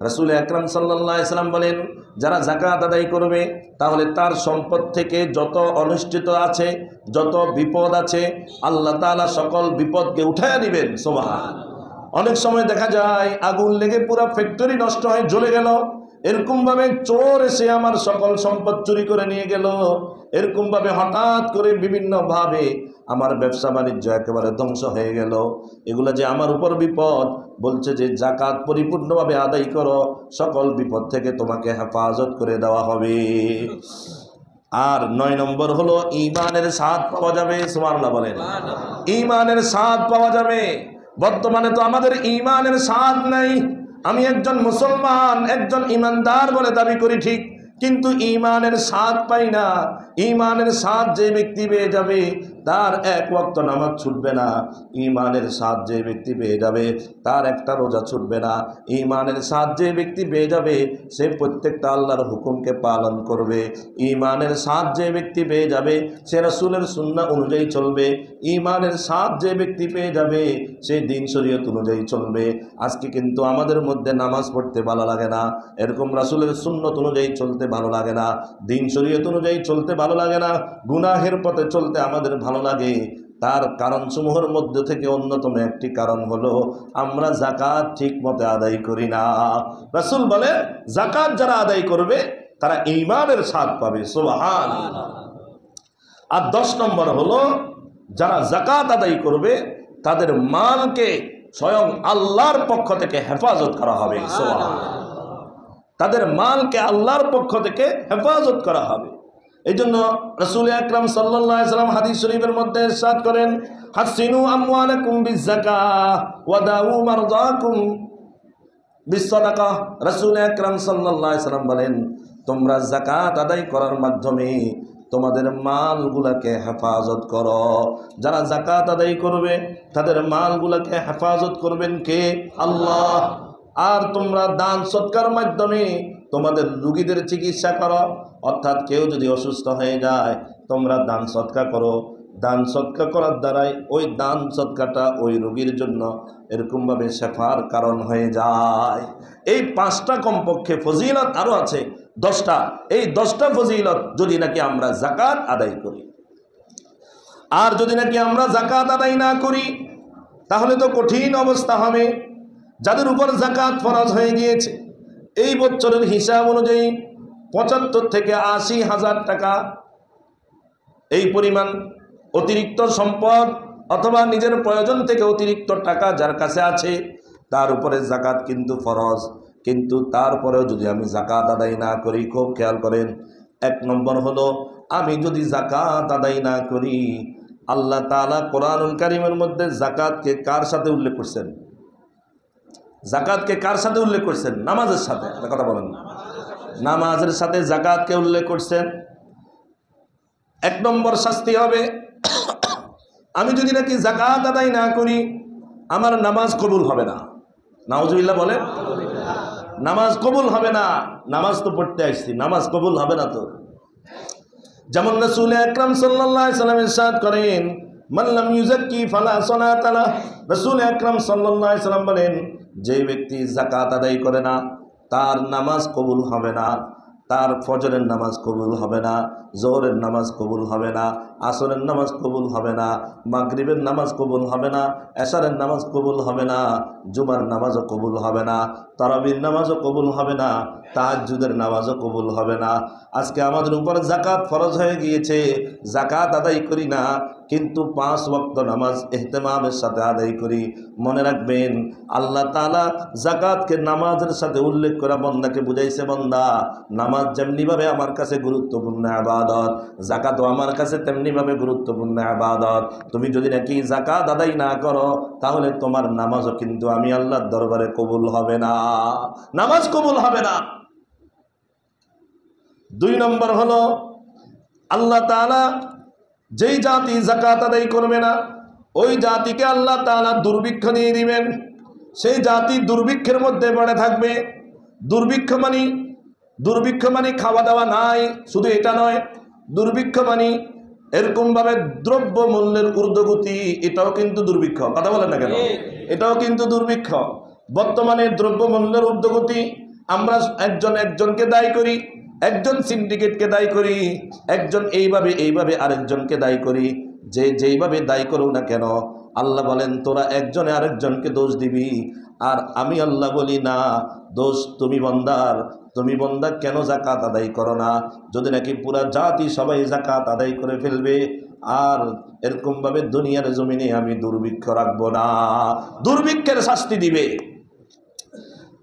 রাসূল আকরাম সাল্লাল্লাহু আলাইহি সাল্লাম বলেন, যারা যাকাত আদায় করবে তাহলে তার সম্পদ থেকে যত অনিশ্চিত আছে, যত বিপদ আছে আল্লাহ তাআলা সকল বিপদকে উঠাইয়া দিবেন। সুবহানাল্লাহ। অনেক সময় দেখা যায় আগুন লেগে পুরো ফ্যাক্টরি নষ্ট হয়ে জ্বলে গেল, এরকমভাবে চোর এসে আমার সকল সম্পদ চুরি করে নিয়ে গেল, এরকমভাবে হঠাৎ করে বিভিন্নভাবে আমার ব্যবসা বাণিজ্য একেবারে ধ্বংস হয়ে গেল। এগুলো যে আমার উপর বিপদ, বলছে যে যাকাত পরিপূর্ণভাবে আদায় করো, সকল বিপদ থেকে তোমাকে হেফাজত করে দেওয়া হবে। আর 9 নম্বর হলো, ঈমানের স্বাদ পাওয়া যাবে। সুবহানাল্লাহ বলেন। ঈমানের স্বাদ পাওয়া যাবে। বর্তমানে তো আমাদের ঈমানের স্বাদ নাই। আমি একজন মুসলমান, একজন ঈমানদার বলে দাবি করি ঠিক, কিন্তু ঈমানের স্বাদ পাই না। ঈমানের স্বাদ যে ব্যক্তি পেয়ে যাবে তার 1 ওয়াক্ত নামাজ ছুটবে না। ঈমানের স্বাদ যে ব্যক্তি পেয়ে যাবে তার একটা রোজা ছুটবে না। ঈমানের স্বাদ যে ব্যক্তি পেয়ে যাবে সে প্রত্যেকটা আল্লাহর হুকুমকে পালন করবে। ঈমানের স্বাদ যে ব্যক্তি পেয়ে যাবে সে রাসূলের সুন্নাহ অনুযায়ী চলবে। ঈমানের স্বাদ যে ব্যক্তি পেয়ে যাবে সে দ্বীন শরীয়ত অনুযায়ী চলবে। আজকে কিন্তু আমাদের মধ্যে নামাজ পড়তে ভালো লাগে না, এরকম রাসূলের সুন্নাত অনুযায়ী চলতে ভালো লাগে না, দ্বীন শরীয়ত অনুযায়ী চলতে ভালো লাগে না, গুনাহের পথে চলতে আমাদের ভালো লাগে। তার কারণসমূহের মধ্যে থেকে অন্যতম একটি কারণ হলো আমরা যাকাত ঠিক মতো আদায় করি না। রাসূল বলে যাকাত যারা আদায় করবে তারা ঈমানের স্বাদ পাবে। সুবহানাল্লাহ। আর 10 নম্বর হলো, যারা যাকাত আদায় করবে তাদের মালকে স্বয়ং আল্লাহর পক্ষ থেকে হেফাজত করা হবে। সুবহানাল্লাহ। তাদের মালকে আল্লাহর পক্ষ থেকে হেফাজত করা হবে। এই জন্য রাসূল আকরাম সাল্লাল্লাহু আলাইহি ওয়াসাল্লাম হাদিস শরীফের মধ্যে ইরশাদ করেন, হাসিনু আমওয়ালাকুম বিযাকাহ ওয়া দাউ মারদাকুম বিসসাদাকাহ। রাসূল আকরাম সাল্লাল্লাহু আলাইহি ওয়াসাল্লাম বলেন, তোমরা যাকাত আদায় করার মাধ্যমে তোমাদের মালগুলাকে হেফাজত করো। যারা যাকাত আদায় করবে তাদের মালগুলাকে হেফাজত করবেন কে? আল্লাহ। আর তোমরা দান সৎকার মাধ্যমে তোমাদের রোগীদের চিকিৎসা করো। অর্থাৎ কেউ যদি অসুস্থ হয়ে যায় তোমরা দান সৎকার করো। দান সৎকার করার দ্বারাই ওই দান সৎকারটা ওই রোগীর জন্য এরকমভাবে শেফার কারণ হয়ে যায়। এই 5টা কমপক্ষে ফজিলত, আরও আছে 10টা। এই 10টা ফজিলত যদি নাকি আমরা যাকাত আদায় করি, আর যদি নাকি আমরা যাকাত আদায় না করি তাহলে তো কঠিন অবস্থা হবে। যাদের উপর যাকাত ফরজ হয়ে গিয়েছে এই বছরের হিসাব অনুযায়ী 75 থেকে 80 হাজার টাকা এই পরিমাণ অতিরিক্ত সম্পদ অথবা নিজের প্রয়োজন থেকে অতিরিক্ত টাকা যার কাছে আছে তার উপরে যাকাত কিন্তু ফরজ। কিন্তু তারপরেও যদি আমি যাকাত আদায় না করি, খুব খেয়াল করেন, 1 নম্বর হলো আমি যদি যাকাত আদায় না করি, আল্লাহ তাআলা কোরআনুল কারীমের মধ্যে যাকাতকে কার সাথে উল্লেখ করছেন? যাকাতকে কার সাথে উল্লেখ করছেন? নামাজের সাথে। কথা বলেন, নামাজের সাথে যাকাতকে উল্লেখ করছেন। 1 নম্বর শাস্তি হবে, আমি যদি নাকি যাকাত আদায় না করি আমার নামাজ কবুল হবে না। নাউজুবিল্লাহ বলেন, নামাজ কবুল হবে না। নামাজ তো পড়তে আসছি, নামাজ কবুল হবে না তো। যেমন রাসূল আকরাম সাল্লাল্লাহু আলাইহি ওয়াসাল্লাম ইরশাদ করেন, মান লাম ইউযাক্কি ফালা সালাতা লাহ। রাসূল আকরাম সাল্লাল্লাহু আলাইহি ওয়াসাল্লাম বলেন, যে ব্যক্তি যাকাত আদায় করে না তার নামাজ কবুল হবে না। তার ফজরের নামাজ কবুল হবে না, জোহরের নামাজ কবুল হবে না, আসরের নামাজ কবুল হবে না, মাগরিবের নামাজ কবুল হবে না, এশারের নামাজ কবুল হবে না, জুমার নামাজও কবুল হবে না, তারাবির নামাজও কবুল হবে না, তাহাজ্জুদের নামাজও কবুল হবে না। আজকে আমাদের উপর যাকাত ফরজ হয়ে গিয়েছে, যাকাত আদায় করি না, কিন্তু 5 ওয়াক্ত নামাজ ইহতিমামের সাথে আদায় করি। মনে রাখবেন আল্লাহ তাআলা যাকাতকে নামাজের সাথে উল্লেখ করে বান্দাকে বুঝাইছে, বান্দা নামাজ যেমনিভাবে আমার কাছে গুরুত্বপূর্ণ ইবাদত, যাকাতও আমার কাছে তেমনিভাবে গুরুত্বপূর্ণ ইবাদত। তুমি যদি নাকি যাকাত আদায় না করো তাহলে তোমার নামাজও কিন্তু আমি আল্লাহর দরবারে কবুল হবে না, নামাজ কবুল হবে না। 2 নম্বর হলো আল্লাহ তাআলা যেই জাতি যাকাত আদায় করবে না ওই জাতিকে আল্লাহ তাআলা দুর্ভিক্ষ দিয়ে দিবেন। সেই জাতি দুর্ভিক্ষের মধ্যে পড়ে থাকবে। দুর্ভিক্ষ মানে খাওয়া দাওয়া নাই, শুধু এটা নয়, দুর্ভিক্ষ মানে এরকমভাবে দ্রব্য মূল্যের ঊর্ধ্বগতি, এটাও কিন্তু দুর্ভিক্ষ। কথা বলেন না কেন? এটাও কিন্তু দুর্ভিক্ষ। বর্তমানে দ্রব্য মূল্যের ঊর্ধ্বগতি আমরা একজনকে দায়ী করি, একজন সিন্ডিকেটকে দায়ী করি, একজন এইভাবে আরেকজনকে দায়ী করি। যেইভাবে দায়ী করো না কেন আল্লাহ বলেন তোরা একজনে আরেকজনকে দোষ দিবি, আর আমি আল্লাহ বলি না, দোষ তুমি বন্দার। তুমি বন্দা কেন যাকাত আদায় করো না? যদি নাকি পুরা জাতি সবাই যাকাত আদায় করে ফেলবে আর এরকমভাবে দুনিয়ার জমিনে আমি দুর্ভিক্ষ রাখবো না, দুর্ভিক্ষের শাস্তি দিবে।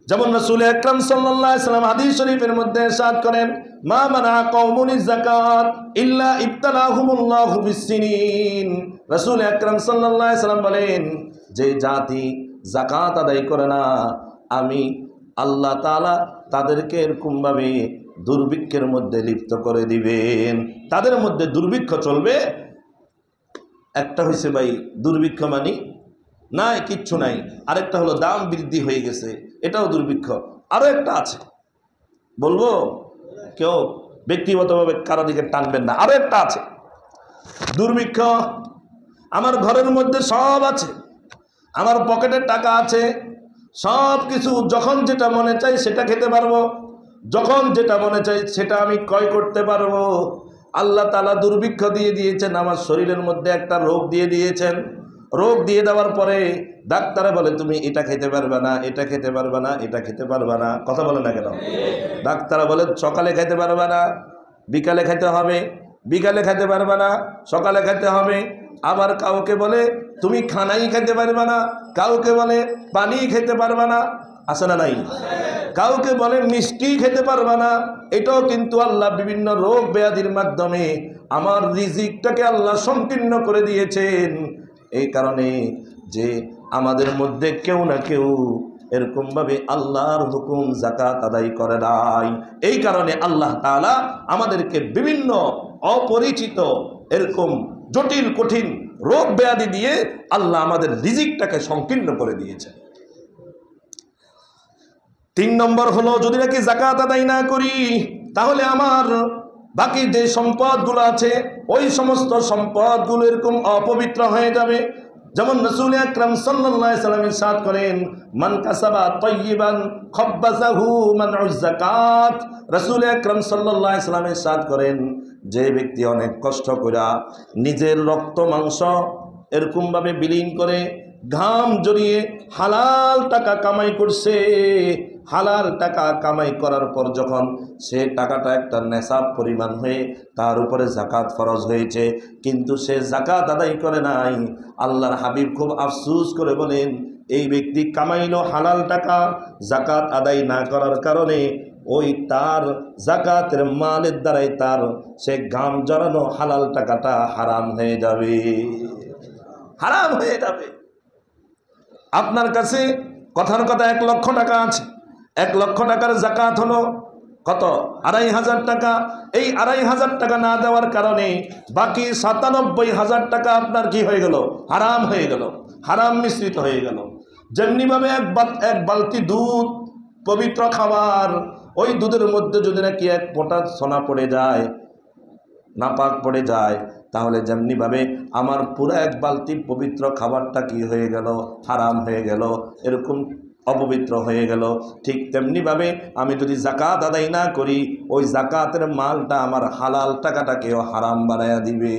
যেমন রাসূল আকরাম সাল্লাল্লাহু আলাইহি ওয়াসাল্লাম হাদিস শরীফের মধ্যে ইরশাদ করেন, মা মানা কওমুনিজ যাকাত ইল্লা ইবতালাহুমুল্লাহু বিসসিনিন। রাসূল আকরাম সাল্লাল্লাহু আলাইহি ওয়াসাল্লাম বলেন, যে জাতি যাকাত আদায় করে না আমি আল্লাহ তাআলা তাদেরকে এরকমভাবে দুর্ভিক্ষের মধ্যে লিপ্ত করে দিবেন। তাদের মধ্যে দুর্ভিক্ষ চলবে। একটা হইছে ভাই দুর্ভিক্ষ মানে নাই, কিচ্ছু নাই। আরেকটা হলো দাম বৃদ্ধি হয়ে গেছে, এটাও দুর্ভিক্ষ। আরও একটা আছে, বলবো? কেউ ব্যক্তিগতভাবে কারো দিকে টানবেন না। আরও একটা আছে দুর্ভিক্ষ, আমার ঘরের মধ্যে সব আছে, আমার পকেটের টাকা আছে, সব কিছু যখন যেটা মনে চাই সেটা খেতে পারবো, যখন যেটা মনে চাই সেটা আমি ক্রয় করতে পারবো। আল্লাহ তাআলা দুর্ভিক্ষ দিয়ে দিয়েছেন, আমার শরীরের মধ্যে একটা রোগ দিয়ে দিয়েছেন। রোগ দিয়ে দেওয়ার পরে ডাক্তারে বলে তুমি এটা খেতে পারবে না, এটা খেতে পারবে না, এটা খেতে পারবে না। কথা বলে না কেন? ডাক্তার বলে সকালে খেতে পারবে না, বিকালে খেতে হবে, বিকালে খেতে পারবে না, সকালে খেতে হবে। আবার কাউকে বলে তুমি খানাই খেতে পারবে না, কাউকে বলে পানি খেতে পারবে না। আছে না নাই? কাউকে বলে মিষ্টি খেতে পারবা না, এটাও কিন্তু আল্লাহ বিভিন্ন রোগ ব্যাধির মাধ্যমে আমার রিজিকটাকে আল্লাহ সংকীর্ণ করে দিয়েছেন। এই কারণে যে আমাদের মধ্যে কেউ না কেউ এরকমভাবে আল্লাহর হুকুম যাকাত আদায় করে নাই। এই কারণে আল্লাহ তাআলা আমাদেরকে বিভিন্ন অপরিচিত এরকম জটিল কঠিন রোগ ব্যাধি দিয়ে আল্লাহ আমাদের রিজিকটাকে সংকীর্ণ করে দিয়েছে। 3 নম্বর হলো, যদি নাকি যাকাত আদায় না করি তাহলে আমার বাকি যে সম্পদগুলো আছে ওই সমস্ত সম্পদগুলো এরকম অপবিত্র হয়ে যাবে। যেমন রাসূল আকরাম সাল্লাল্লাহু আলাইহি সাল্লাম ইরশাদ করেন, মান কাসাবা তাইয়িবান খাব্বাসাহু মানউজ যাকাত। রাসূল আকরাম সাল্লাল্লাহু আলাইহি সাল্লাম ইরশাদ করেন, যে ব্যক্তি অনেক কষ্ট করে নিজের রক্ত মাংস এরকমভাবে বিলীন করে ঘাম জড়িয়ে হালাল টাকা কামাই করছে, হালাল টাকা কামাই করার পর যখন সে টাকাটা একটা নেশাব পরিমাণ হয়ে তার উপরে যাকাত ফরজ হয়েছে, কিন্তু সে যাকাত আদায় করে নাই, আল্লাহর হাবিব খুব আফসোস করে বলেন, এই ব্যক্তি কামাইলো হালাল টাকা, যাকাত আদায় না করার কারণে ওই তার যাকাতের মালের দ্বারাই তার সে ঘাম জড়ানো হালাল টাকাটা হারাম হয়ে যাবে, হারাম হয়ে যাবে। আপনার কাছে কথার কথা 1 লক্ষ টাকা আছে, 1 লক্ষ টাকার যাকাত হলো কত? 2500 টাকা। এই 2500 টাকা না দেওয়ার কারণে বাকি 97,000 টাকা আপনার কি হয়ে গেল? হারাম হয়ে গেল, হারাম মিশ্রিত হয়ে গেল। যেমনিভাবে এক বালতি দুধ পবিত্র খাবার, ওই দুধের মধ্যে যদি নাকি 1 ফোঁটা সোনা পড়ে যায়, নাপাক পড়ে যায়, তাহলে যেমনিভাবে আমার পুরো 1 বালতি পবিত্র খাবারটা কি হয়ে গেল? হারাম হয়ে গেল, এরকম অপবিত্র হয়ে গেল। ঠিক তেমনিভাবে আমি যদি যাকাত আদায় না করি, ওই যাকাতের মালটা আমার হালাল টাকাটাকেও হারাম বানায়া দিবে।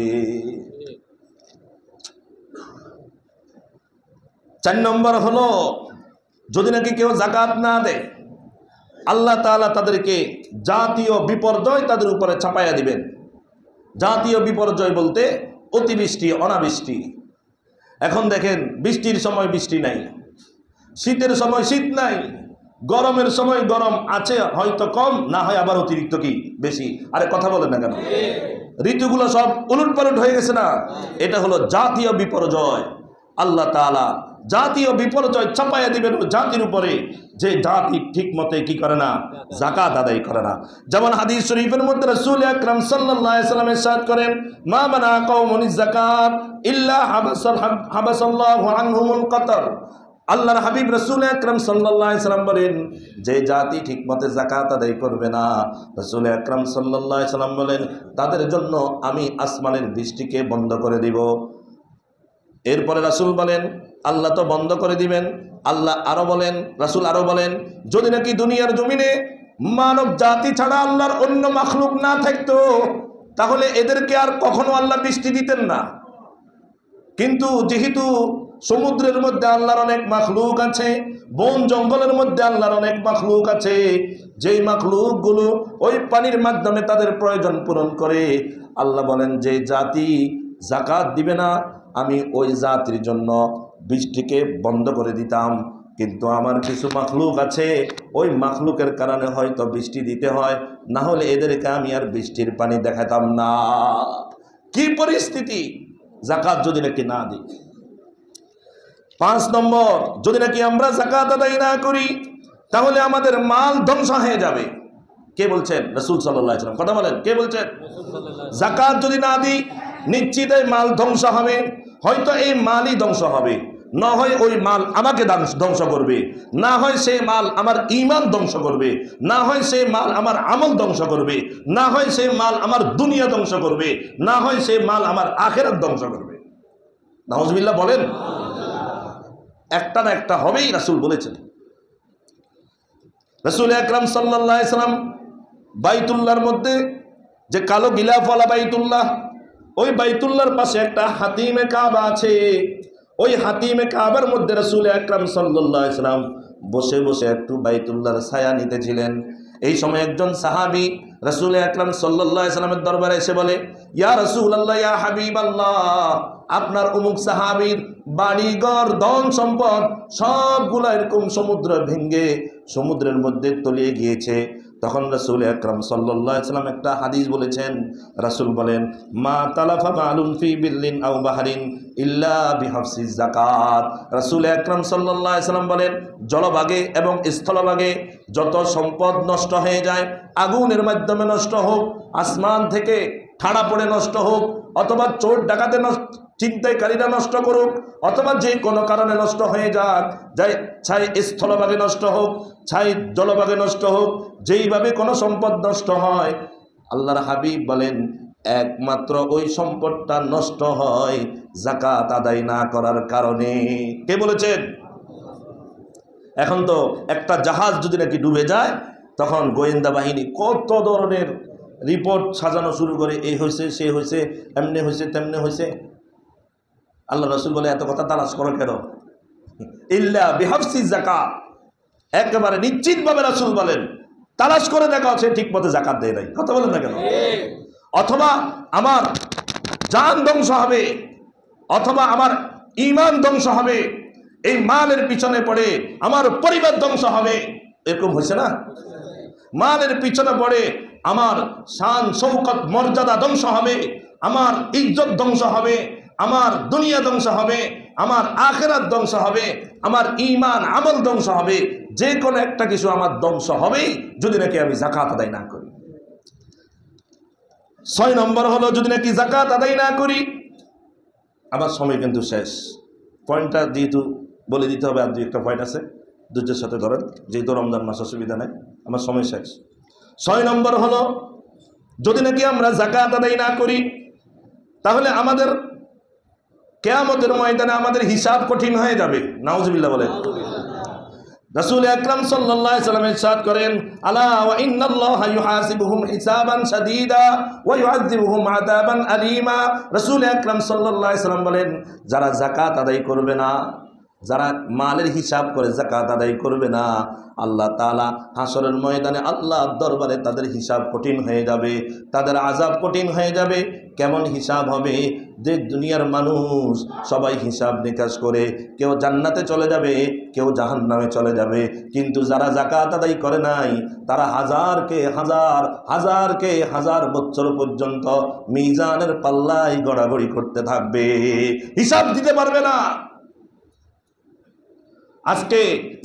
4 নম্বর হলো, যদি নাকি কেউ যাকাত না দেয়, আল্লাহ তাআলা তাদেরকে জাতীয় বিপর্যয় তাদের উপরে চাপাইয়া দিবেন। জাতীয় বিপর্যয় বলতে অতিবৃষ্টি, অনাবৃষ্টি। এখন দেখেন, বৃষ্টির সময় বৃষ্টি নাই, শীতের সময় শীত নাই, গরমের সময় গরম আছে হয়তো কম, না হয় আবার অতিরিক্ত কি বেশি। আরে কথা বলেন না কেন? ঋতুগুলো সব উলটপালট হয়ে গেছে না? এটা হলো জাতীয় বিপর্যয়। আল্লাহ তাআলা জাতীয় বিপর্যয় চাপাইয়া দিবেন জাতির উপরে, যে জাতি ঠিক মতে কি করে না? যাকাত আদায় করে না। যেমন হাদিস শরীফের মধ্যে রাসূল আকরাম সাল্লাল্লাহু আলাইহি সাল্লাম ইরশাদ করেন, মা মানা কওমুনিজ যাকাত ইল্লা হাবাসাল্লাহু আনহুমুল কতর। আল্লাহর হাবিব রাসূল আকরাম সাল্লাল্লাহু আলাইহি সাল্লাম বলেন, যে জাতি ঠিকমতে যাকাত আদায় করবে না, রাসূল আকরাম সাল্লাল্লাহু আলাইহি সাল্লাম বলেন, তাদের জন্য আমি আসমানের বৃষ্টিকে বন্ধ করে দিব। এরপরে রাসূল বলেন, আল্লাহ তো বন্ধ করে দিবেন, আল্লাহ আরো বলেন, রাসূল আরো বলেন, যদি নাকি দুনিয়ার জমিনে মানব জাতি ছাড়া আল্লাহর অন্য মাখলুক না থাকতো, তাহলে এদেরকে আর কখনো আল্লাহ বৃষ্টি দিতেন না। কিন্তু যেহেতু সমুদ্রের মধ্যে আল্লাহর অনেক মাখলুক আছে, বন জঙ্গলের মধ্যে আল্লাহর অনেক মাখলুক আছে, যেই মাখলুকগুলো ওই পানির মাধ্যমে তাদের প্রয়োজন পূরণ করে, আল্লাহ বলেন, যে জাতি যাকাত দিবে না, আমি ওই জাতির জন্য বৃষ্টিকে বন্ধ করে দিতাম। কিন্তু আমার কিছু মাখলুক আছে, ওই মাখলুকের কারণে হয়তো বৃষ্টি দিতে হয়, না হলে এদেরকে আমি আর বৃষ্টির পানি দেখাতাম না। কি পরিস্থিতি যাকাত যদি নাকি না দিই। 5 নম্বর, যদি নাকি আমরা যাকাত আদায় না করি, তাহলে আমাদের মাল ধ্বংস হয়ে যাবে। কে বলছেন? রাসূল সাল্লাল্লাহু আলাইহি ওয়াসাল্লাম। কথা বলেন, কে বলছেন? যাকাত যদি না দিই, নিশ্চিত এই মাল ধ্বংস হবে। হয়তো এই মালই ধ্বংস হবে, না হয় ওই মাল আমাকে ধ্বংস করবে, না হয় সেই মাল আমার ঈমান ধ্বংস করবে, না হয় সেই মাল আমার আমল ধ্বংস করবে, না হয় সেই মাল আমার দুনিয়া ধ্বংস করবে, না হয় সেই মাল আমার আখিরাত ধ্বংস করবে। নাউজুবিল্লাহ বলেন। একটা না একটা হবেই, রাসূল বলেছেন। রাসূল আকরাম সাল্লাল্লাহু আলাইহি সাল্লাম বাইতুল্লাহর মধ্যে যে কালো গিলাফওয়ালা বাইতুল্লাহ, ওই বাইতুল্লাহর পাশে একটা হাতিমে কাবা আছে। ওই হাতিমে কাবার মধ্যে রাসূল আকরাম সাল্লাল্লাহু আলাইহি সাল্লাম বসে বসে একটু বাইতুল্লাহর ছায়া নিতেছিলেন। এই সময় একজন সাহাবী রাসূল আকরাম সাল্লাল্লাহু আলাইহি সাল্লামের দরবারে এসে বলে, ইয়া রাসূলুল্লাহ, ইয়া হাবিবাল্লাহ, আপনার অমুক সাহাবীর বাড়িঘর ধন সম্পদ সবগুলো এরকম সমুদ্র ভেঙ্গে সমুদ্রের মধ্যে তলিয়ে গিয়েছে। তখন রাসূল আকরাম সাল্লাল্লাহু আলাইহি ওয়াসাল্লাম একটা হাদিস বলেছেন। রাসূল বলেন, মা তালাফা মালুন ফি বিল্লিন আও বাহরিন ইল্লা বিহাফসিজ যাকাত। রাসূল আকরাম সাল্লাল্লাহু আলাইহি ওয়াসাল্লাম বলেন, জলভাগে এবং স্থলভাগে যত সম্পদ নষ্ট হয়ে যায়, আগুনের মাধ্যমে নষ্ট হোক, আসমান থেকে ঠাড়া পড়ে নষ্ট হোক, অথবা চোর ডাকাতে ছিনতাইকারীরা নষ্ট করুক, অথবা যে কোনো কারণে নষ্ট হয়ে যাক, যাই ছাই স্থলভাগে নষ্ট হোক, ছাই জলভাগে নষ্ট হোক, যেইভাবে কোনো সম্পদ নষ্ট হয়, আল্লাহর হাবিব বলেন একমাত্র ওই সম্পদটা নষ্ট হয় যাকাত আদায় না করার কারণে। কে বলেছেন? এখন তো একটা জাহাজ যদি নাকি ডুবে যায়, তখন গোয়েন্দা বাহিনী কত ধরনের রিপোর্ট সাজানো শুরু করে, এই হয়েছে, সে হয়েছে, এমনি হয়েছে, তেমনি হয়েছে। আল্লাহ রাসূল বলে, এত কথা তালাশ করো কেন? ইল্লা বিহাফসিজ যাকাত, একেবারে নিশ্চিতভাবে রাসূল বলেন তালাশ করে দেখা হচ্ছে ঠিক মতো যাকাত দেয় নাই। কথা বলেন না কেন? অথবা আমার জান ধ্বংস হবে, অথবা আমার ঈমান ধ্বংস হবে, এই মালের পিছনে পড়ে আমার পরিবার ধ্বংস হবে। এরকম হয়েছে না? মালের পিছনে পড়ে আমার শান শৌকত মর্যাদা ধ্বংস হবে, আমার ইজ্জত ধ্বংস হবে, আমার দুনিয়া ধ্বংস হবে, আমার আখিরাত ধ্বংস হবে, আমার ঈমান আমল ধ্বংস হবে। যে কোনো একটা কিছু আমার ধ্বংস হবেই যদি নাকি আমি যাকাত আদায় না করি। 6 নম্বর হলো, যদি নাকি যাকাত আদায় না করি। আমার সময় কিন্তু শেষ, পয়েন্টটা যেহেতু বলে দিতে হবে, আর দুই একটা পয়েন্ট আছে, ধৈর্যের সাথে ধরেন, যেহেতু রমজান মাস, অসুবিধা নাই, আমার সময় শেষ। 6 নম্বর হলো, যদি নাকি আমরা যাকাত আদায় না করি, তাহলে আমাদের কিয়ামতের ময়দানে আমাদের হিসাব কঠিন হয়ে যাবে। নাউজুবিল্লাহ বলেন। রাসূল আকরাম সাল্লাল্লাহু আলাইহি ওয়াসাল্লাম ইরশাদ করেন, আলা ওয়া ইন্নাল্লাহা ইউহাসিবুহুম হিসাবান শাদীদা ওয়া ইউআযযিবুহুম আযাবান আলীমা। রাসূল আকরাম সাল্লাল্লাহু আলাইহি ওয়াসাল্লাম বলেন, যারা যাকাত আদায় করবে না, যারা মালের হিসাব করে যাকাত আদায় করবে না, আল্লাহ তাআলা হাসরের ময়দানে আল্লাহর দরবারে তাদের হিসাব কঠিন হয়ে যাবে, তাদের আযাব কঠিন হয়ে যাবে। কেমন হিসাব হবে? যে দুনিয়ার মানুষ সবাই হিসাব নিকাশ করে, কেউ জান্নাতে চলে যাবে, কেউ জাহান্নামে চলে যাবে, কিন্তু যারা যাকাত আদায় করে নাই, তারা হাজার বছর পর্যন্ত মিজানের পাল্লায় গড়াগড়ি করতে থাকবে, হিসাব দিতে পারবে না। আজকে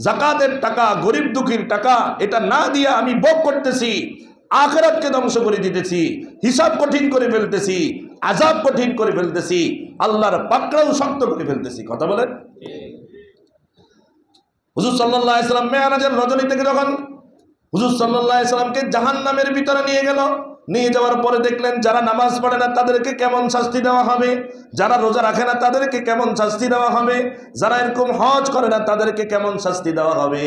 যাকাতের টাকা, গরিব দুঃখীর টাকা, এটা না দিয়ে আমি ভোগ করতেছি, আখিরাতকে ধ্বংস করে দিতেছি, হিসাব কঠিন করে ফেলতেছি, আযাব কঠিন করে ফেলতেছি, আল্লাহর পাকড়াও শক্ত করে ফেলতেছি। কথা বলেন। হুজুর সাল্লাল্লাহু আলাইহি ওয়াসাল্লাম মেরাজের রজনী থেকে যখন হুজুর সাল্লাল্লাহু আলাইহি ওয়াসাল্লামকে জাহান্নামের ভিতরে নিয়ে গেল, নিয়ে যাওয়ার পরে দেখলেন যারা নামাজ পড়ে না তাদেরকে কেমন শাস্তি দেওয়া হবে, যারা রোজা রাখে না তাদেরকে কেমন শাস্তি দেওয়া হবে, যারা এরকম হজ করে না তাদেরকে কেমন শাস্তি দেওয়া হবে।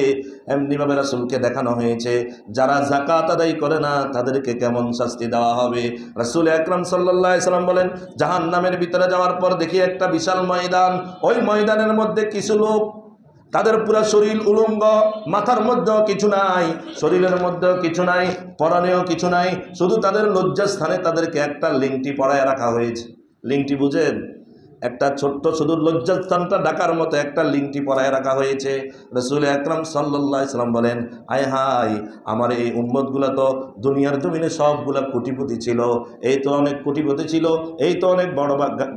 এমনিভাবে রাসূলকে দেখানো হয়েছে যারা যাকাত আদায় করে না তাদেরকে কেমন শাস্তি দেওয়া হবে। রাসূল আকরাম সাল্লাল্লাহু আলাইহি ওয়াসাল্লাম বলেন, জাহান্নামের ভিতরে যাওয়ার পর দেখি একটা বিশাল ময়দান, ওই ময়দানের মধ্যে কিছু লোক, তাদের পুরা শরীর উলঙ্গ, মাথার মধ্যেও কিছু নাই, শরীরের মধ্যেও কিছু নাই, পরনেও কিছু নাই, শুধু তাদের লজ্জাস্থানে তাদেরকে একটা লিংটি পরায় রাখা হয়েছে। লিংটি বুঝেন? একটা ছোট্ট শুধু লজ্জাস্থানটা ঢাকার মতো একটা লিংটি পরায় রাখা হয়েছে। রাসূল আকরাম সাল্লাল্লাহু আলাইহি ওয়াসাল্লাম বলেন, হায় হায়, আমার এই উম্মতগুলা তো দুনিয়ার জমিনে সবগুলা কোটিপতি ছিল, এই তো অনেক কোটিপতি ছিল, এই তো অনেক বড়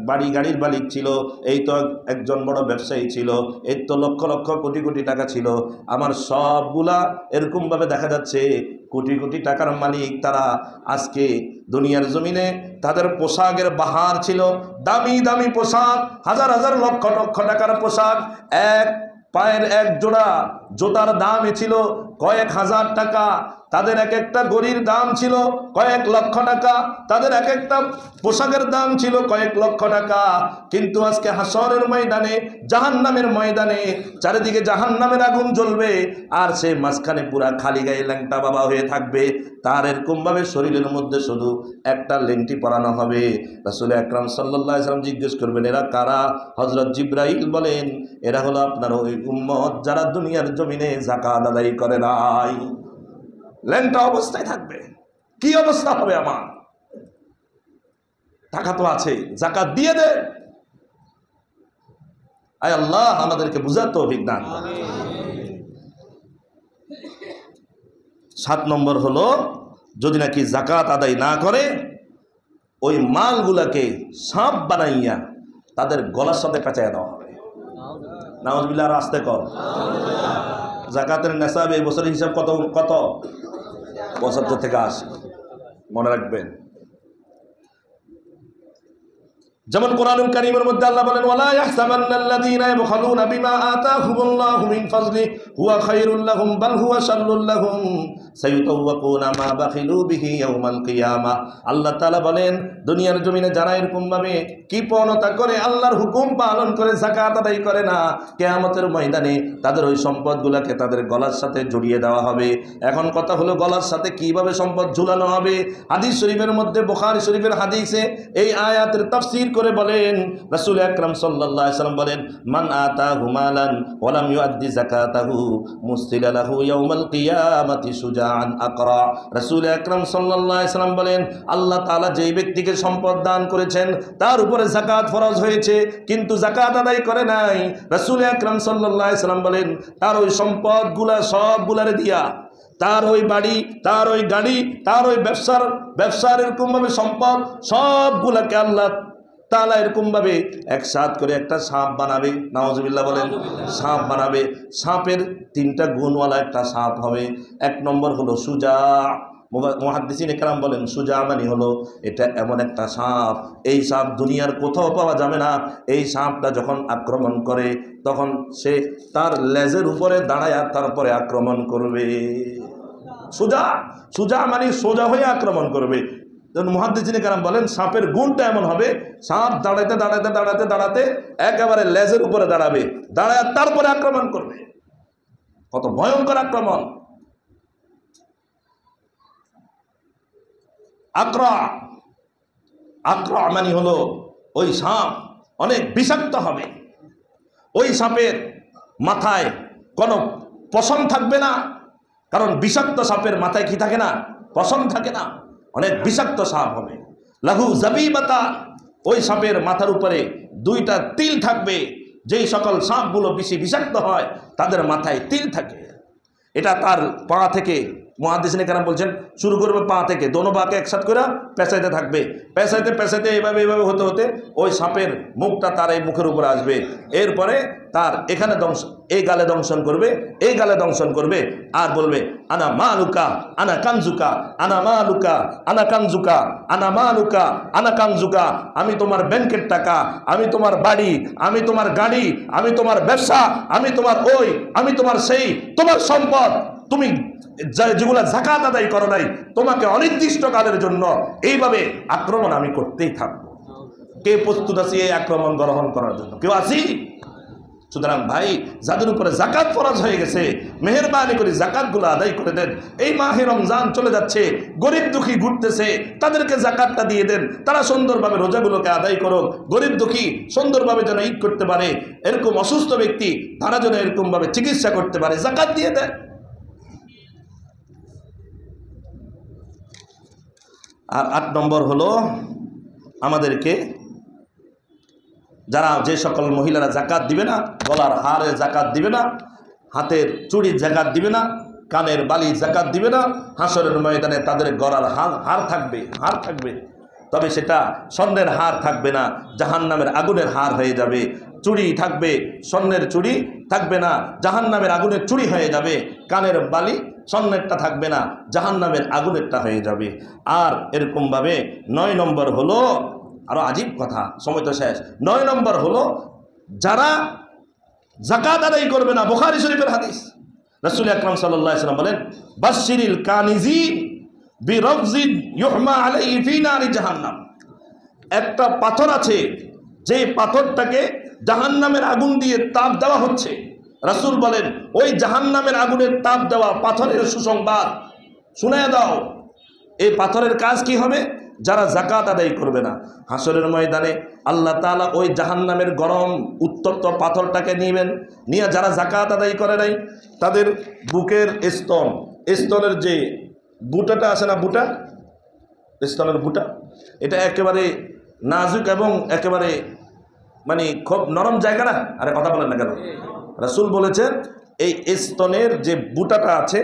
বাড়ি গাড়ির মালিক ছিল, এই তো একজন বড় ব্যবসায়ী ছিল, এই তো লক্ষ লক্ষ কোটি কোটি টাকা ছিল, আমার সবগুলা এরকমভাবে দেখা যাচ্ছে কোটি কোটি টাকার মালিক। তারা আজকে দুনিয়ার জমিনে তাদের পোশাকের বাহার ছিল, দামি দামি পোশাক, হাজার হাজার লক্ষ লক্ষ টাকার পোশাক, এক পায়ের এক জোড়া জুতার দাম ছিল কয়েক হাজার টাকা, তাদের এক একটা গড়ির দাম ছিল কয়েক লক্ষ টাকা, তাদের এক একটা পোশাকের দাম ছিল কয়েক লক্ষ টাকা। কিন্তু আজকে হাসরের ময়দানে, জাহান্নামের ময়দানে চারিদিকে জাহান্নামের আগুন জ্বলবে, আর সে মাঝখানে পুরা খালি গায়ে ল্যাংটা বাবা হয়ে থাকবে। তার এরকমভাবে শরীরের মধ্যে শুধু একটা লেংটি পরানো হবে। রাসূল আকরাম সাল্লাল্লাহু আলাইহি ওয়াসাল্লাম জিজ্ঞেস করবেন, এরা কারা? হযরত জিবরাইল বলেন, এরা হলো আপনার ওই উম্মত যারা দুনিয়ার জমিনে যাকাত আদায় করে নাই। ল্যাংটা অবস্থায় থাকবে। কি অবস্থা হবে আমার? টাকা তো আছে, যাকাত দিয়ে দে। আয় আল্লাহ আমাদেরকে বুঝার তৌফিক দান করুন। 7 নম্বর হলো যদি নাকি যাকাত আদায় না করে ওই মালগুলাকে সাপ বানাইয়া তাদের গলার সাথে পেঁচাইয়া দেওয়া হবে। নাউজুবিল্লাহ, আর আস্তে কর। যাকাতের নেশাব এই বছরের হিসাব কত কত? 75 থেকে 80, মনে রাখবেন। যেমন কোরআনুল কারীমের মধ্যে আল্লাহ বলেন, ওয়ালা ইয়াহসাবান্নাল্লাযীনা ইয়াবখালুনা বিমা আতাহুমুল্লাহু মিন ফাজলি হুয়া খায়রুল লাহুম বাল হুয়া শাররুল লাহুম সায়ুতাওয়াকুনা মা বাখিলু বিহি ইয়াওমাল কিয়ামা। আল্লাহ তাআলা বলেন, দুনিয়ার জমিনে যারা এরকম ভাবে কৃপণতা করে, আল্লাহর হুকুম পালন করে, যাকাত আদায় করে না, কিয়ামতের ময়দানে তাদের ওই সম্পদগুলোকে তাদের গলার সাথে জড়িয়ে দেওয়া হবে। এখন কথা হলো, গলার সাথে কিভাবে সম্পদ ঝুলানো হবে? হাদিস শরীফের মধ্যে, বুখারী শরীফের হাদিসে এই আয়াতের তাফসীর করে বলেন, রাসূল আকরাম সাল্লাল্লাহু আলাইহি ওয়াসাল্লাম বলেন, মান আতাহু মালান ওয়া লাম ইউআদ্দি যাকাতাহু মুসতিলা লাহু ইয়াউমাল কিয়ামাতি সুজাআন আকরা। রাসূল আকরাম সাল্লাল্লাহু আলাইহি ওয়াসাল্লাম বলেন, আল্লাহ তাআলা যেই ব্যক্তিকে সম্পদ দান করেছেন তার উপরে যাকাত ফরজ হয়েছে, কিন্তু যাকাত আদায় করে নাই, রাসূল আকরাম সাল্লাল্লাহু আলাইহি ওয়াসাল্লাম বলেন, তার ওই সম্পদগুলা সবগুলারে দিয়া, তার ওই বাড়ি, তার ওই গাড়ি, তার ওই ব্যবসার এরকমভাবে সম্পদ সবগুলাকে আল্লাহ তাআলা এরকমভাবে একসাথ করে একটা সাপ বানাবে। নাউজুবিল্লাহ বলেন। সাপ বানাবে। সাপের 3টা গুণওয়ালা একটা সাপ হবে। 1 নম্বর হলো সুজা। মুহাদ্দিসিনে কেরাম বলেন, সুজা মানে হলো এটা এমন একটা সাপ, এই সাপ দুনিয়ার কোথাও পাওয়া যাবে না। এই সাপটা যখন আক্রমণ করে তখন সে তার লেজের উপরে দাঁড়ায় তারপরে আক্রমণ করবে। সুজা, সুজা মানে সোজা হয়ে আক্রমণ করবে। মুহাদ্দিসিনে কেরাম বলেন, সাপের গুণটা এমন হবে, সাপ দাঁড়াতে দাঁড়াতে দাঁড়াতে দাঁড়াতে একেবারে লেজের উপরে দাঁড়াবে, দাঁড়ায় তারপরে আক্রমণ করবে। কত ভয়ঙ্কর আক্রমণ! আকরা, আকরা মানে হলো ওই সাপ অনেক বিষাক্ত হবে। ওই সাপের মাথায় কোনো পশম থাকবে না, কারণ বিষাক্ত সাপের মাথায় কি থাকে না? পশম থাকে না। অনেক বিষাক্ত সাপ হবে। লাহু জাবিবাতা, ওই সাপের মাথার উপরে 2টা তিল থাকবে। যেই সকল সাপগুলো বেশি বিষাক্ত হয় তাদের মাথায় তিল থাকে। এটা তার পা থেকে, মুহাদ্দিসিনে কেরাম বলছেন, শুরু করবে পা থেকে, দোনো পাকে একসাথে করে পেঁচাইতে থাকবে। পেঁচাইতে পেঁচাইতে এইভাবে এইভাবে হতে হতে ওই সাপের মুখটা তার এই মুখের উপরে আসবে। এরপরে তার এখানে এই গালে দংশন করবে, এই গালে দংশন করবে, আর বলবে, আনা মালুকা আনা কানজুকা, আনা মালুকা আনা কানজুকা, আনা মালুকা আনা কানজুকা। আমি তোমার ব্যাংকের টাকা, আমি তোমার বাড়ি, আমি তোমার গাড়ি, আমি তোমার ব্যবসা, আমি তোমার ওই, আমি তোমার সেই, তোমার সম্পদ, তুমি যেগুলা যাকাত আদায় করো নাই, তোমাকে অনির্দিষ্টকালের জন্য এইভাবে আক্রমণ আমি করতেই থাকবো। কে প্রস্তুত আছে এই আক্রমণ গ্রহণ করার জন্য? কেউ আছি? সুতরাং ভাই, যাদের উপরে যাকাত ফরজ হয়ে গেছে, মেহেরবানি করে যাকাতগুলো আদায় করে দেন। এই মাহে রমজান চলে যাচ্ছে, গরিব দুঃখী ঘুরতেছে, তাদেরকে যাকাতটা দিয়ে দেন। তারা সুন্দরভাবে রোজাগুলোকে আদায় করুক। গরিব দুঃখী সুন্দরভাবে যেন ঈদ করতে পারে, এরকম অসুস্থ ব্যক্তি তারা যেন এরকমভাবে চিকিৎসা করতে পারে, যাকাত দিয়ে দেন। আর 8 নম্বর হলো, আমাদেরকে যারা, যে সকল মহিলারা যাকাত দিবে না, গলার হারের যাকাত দিবে না, হাতের চুড়ির যাকাত দিবে না, কানের বালির যাকাত দিবে না, হাসরের ময়দানে তাদের গলার হার থাকবে, হার থাকবে, তবে সেটা স্বর্ণের হার থাকবে না, জাহান্নামের আগুনের হার হয়ে যাবে। চুড়ি থাকবে, স্বর্ণের চুড়ি থাকবে না, জাহান্নামের আগুনের চুড়ি হয়ে যাবে। কানের বালি স্বর্ণেরটা থাকবে না, জাহান্নামের আগুনেরটা হয়ে যাবে। আর এরকমভাবে 9 নম্বর হলো, আরো আজীব কথা, সময় তো শেষ। 9 নম্বর হলো, যারা যাকাত আদায় করবে না। বুখারী শরীফের হাদিস, রাসূল আকরাম সাল্লাল্লাহু আলাইহি ওয়াসাল্লাম বলেন, বাশশিরিল কানিজিন বিরাফজিন ইউহমা আলাইহি ফি নারি জাহান্নাম। একটা পাথর আছে, যে পাথরটাকে জাহান্নামের আগুন দিয়ে তাপ দেওয়া হচ্ছে। রাসূল বলেন, ওই জাহান্নামের আগুনের তাপ দেওয়া পাথরের সুসংবাদ শুনায়া দাও। এই পাথরের কাজ কি হবে? যারা যাকাত আদায় করবে না, হাসরের ময়দানে আল্লাহ তাআলা ওই জাহান্নামের গরম উত্তপ্ত পাথরটাকে নিবেন, নিয়ে যারা যাকাত আদায় করে নাই তাদের বুকের স্তনের যে বুটাটা আছে না, বুটা, স্তনের বুটা, এটা একেবারে নাজুক এবং একেবারে মানে খুব নরম জায়গা না। আরে কথা বলেন না কেন? রাসূল বলেছেন, এই স্তনের যে বুটাটা আছে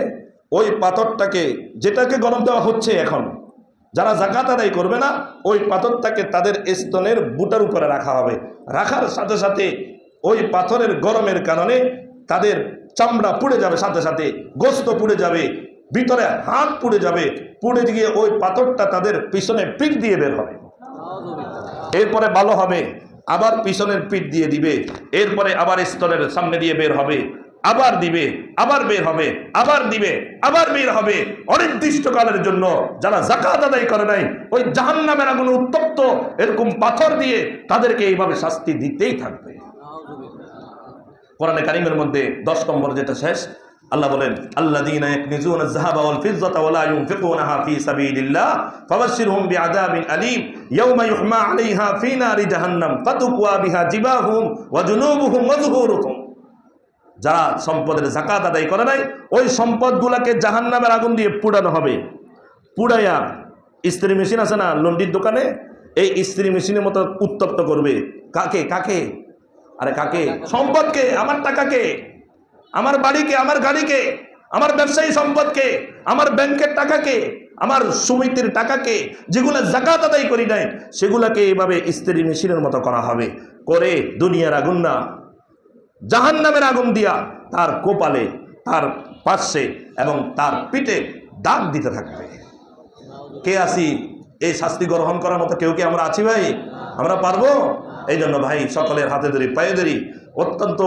ওই পাথরটাকে, যেটাকে গরম দেওয়া হচ্ছে এখন, যারা যাকাত আদায় করবে না ওই পাথরটাকে তাদের স্তনের বুটার উপরে রাখা হবে। রাখার সাথে সাথে ওই পাথরের গরমের কারণে তাদের চামড়া পুড়ে যাবে, সাথে সাথে গোস্ত পুড়ে যাবে, ভিতরে হাত পুড়ে যাবে, পুড়ে গিয়ে ওই পাথরটা তাদের পিছনে পিঠ দিয়ে বের হবে। এরপরে ভালো হবে, আবার পিছনের পিঠ দিয়ে দিবে, এরপরে আবার স্তনের সামনে দিয়ে বের হবে, আবার দিবে, আবার বের হবে, আবার দিবে, আবার বের হবে, অনির্দিষ্টকালের জন্য। যারা যাকাত আদায় করে নাই ওই জাহান্নামের আগুনে উত্তপ্ত এরকম পাথর দিয়ে তাদেরকে এইভাবে শাস্তি দিতেই থাকবে। কোরআনে কারীমের মধ্যে 10 নম্বর যেটা শেষ, আল্লাহ বলেন আল্লাযীনা ইয়াকনিজুনা আয-যাহাবা ওয়াল ফিদ্দাতা ওয়া লা ইউনফিকুনাহা ফী সাবিলিল্লাহ ফাবাশশিরহুম বিআযাবিন আলীম ইয়াওমা ইউহমা আলাইহা ফী নারি জাহান্নাম ফাতুকওয়া বিহা জিবাহুম ওয়া জুনুবুহুম ওয়া যুহুরুহুম। যারা সম্পদের যাকাত আদায় করে নাই ওই সম্পদগুলোকে জাহান্নামের আগুন দিয়ে পুড়ানো হবে। পুড়াইয়া ইস্ত্রি মেশিন আছে না লন্ডির দোকানে, এই ইস্ত্রি মেশিনের মতো উত্তপ্ত করবে। কাকে কাকে? আরে কাকে? সম্পদকে, আমার টাকাকে, আমার বাড়িকে, আমার গাড়িকে, আমার ব্যবসায়ী সম্পদকে, আমার ব্যাংকের টাকাকে, আমার সমিতির টাকাকে, যেগুলো যাকাত আদায় করি নাই সেগুলোকে এইভাবে ইস্ত্রি মেশিনের মতো করা হবে। করে দুনিয়ার আগুন না, জাহান্নামের আগুন দিয়া তার কপালে, তার পাশে এবং তার পিঠে দাগ দিতে থাকবে। কে আসি এই শাস্তি গ্রহণ করার মতো? কেউ কি আমরা আছি ভাই? আমরা পারবো? এই জন্য ভাই সকলের হাতে ধরি পায়ে ধরি অত্যন্ত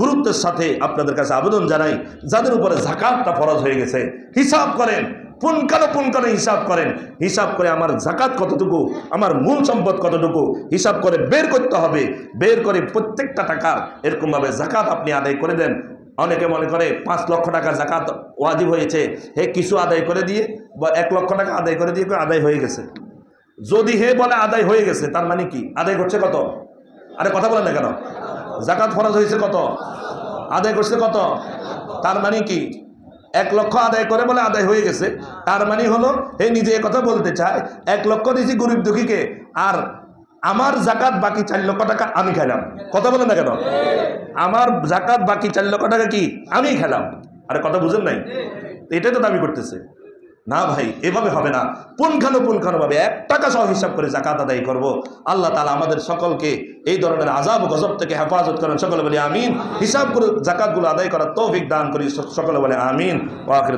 গুরুত্বের সাথে আপনাদের কাছে আবেদন জানাই, যাদের উপরে যাকাতটা ফরজ হয়ে গেছে হিসাব করেন, পুনকানো হিসাব করেন। হিসাব করে আমার যাকাত কতটুকু, আমার মূল সম্পদ কতটুকু হিসাব করে বের করতে হবে। বের করে প্রত্যেকটা টাকার এরকমভাবে যাকাত আপনি আদায় করে দেন। অনেকে মনে করে 5 লক্ষ টাকা যাকাত ওয়াজিব হয়েছে, হে কিছু আদায় করে দিয়ে বা 1 লক্ষ টাকা আদায় করে দিয়ে আদায় হয়ে গেছে। যদি হে বলে আদায় হয়ে গেছে তার মানে কি? আদায় করছে কত? আরে কথা বলেন না কেন? যাকাত ফরজ হয়েছে কত? আদায় করছে কত? তার মানে কি? 1 লক্ষ আদায় করে বলে আদায় হয়ে গেছে, তার মানে হলো এই নিজে কথা বলতে চায় 1 লক্ষ দিয়েছি গরিব দুঃখীকে, আর আমার যাকাত বাকি 4 লক্ষ টাকা আমি খাইলাম। কথা বলেন না কেন? আমার যাকাত বাকি 4 লক্ষ টাকা কি আমি খেলাম। আরে কথা বুঝেন নাই? এটাই তো দাবি করতেছে না ভাই, এভাবে হবে না। পুনখানুপুনখানুভাবে 1 টাকা সহ হিসাব করে যাকাত আদায় করব। আল্লাহ তাআলা আমাদের সকলকে এই ধরনের আযাব ও গজব থেকে হেফাজত করেন। সকলে বলে আমিন। হিসাব করে যাকাতগুলো আদায় করার তৌফিক দান করি। সকলে বলে আমিন। ওয়া আখির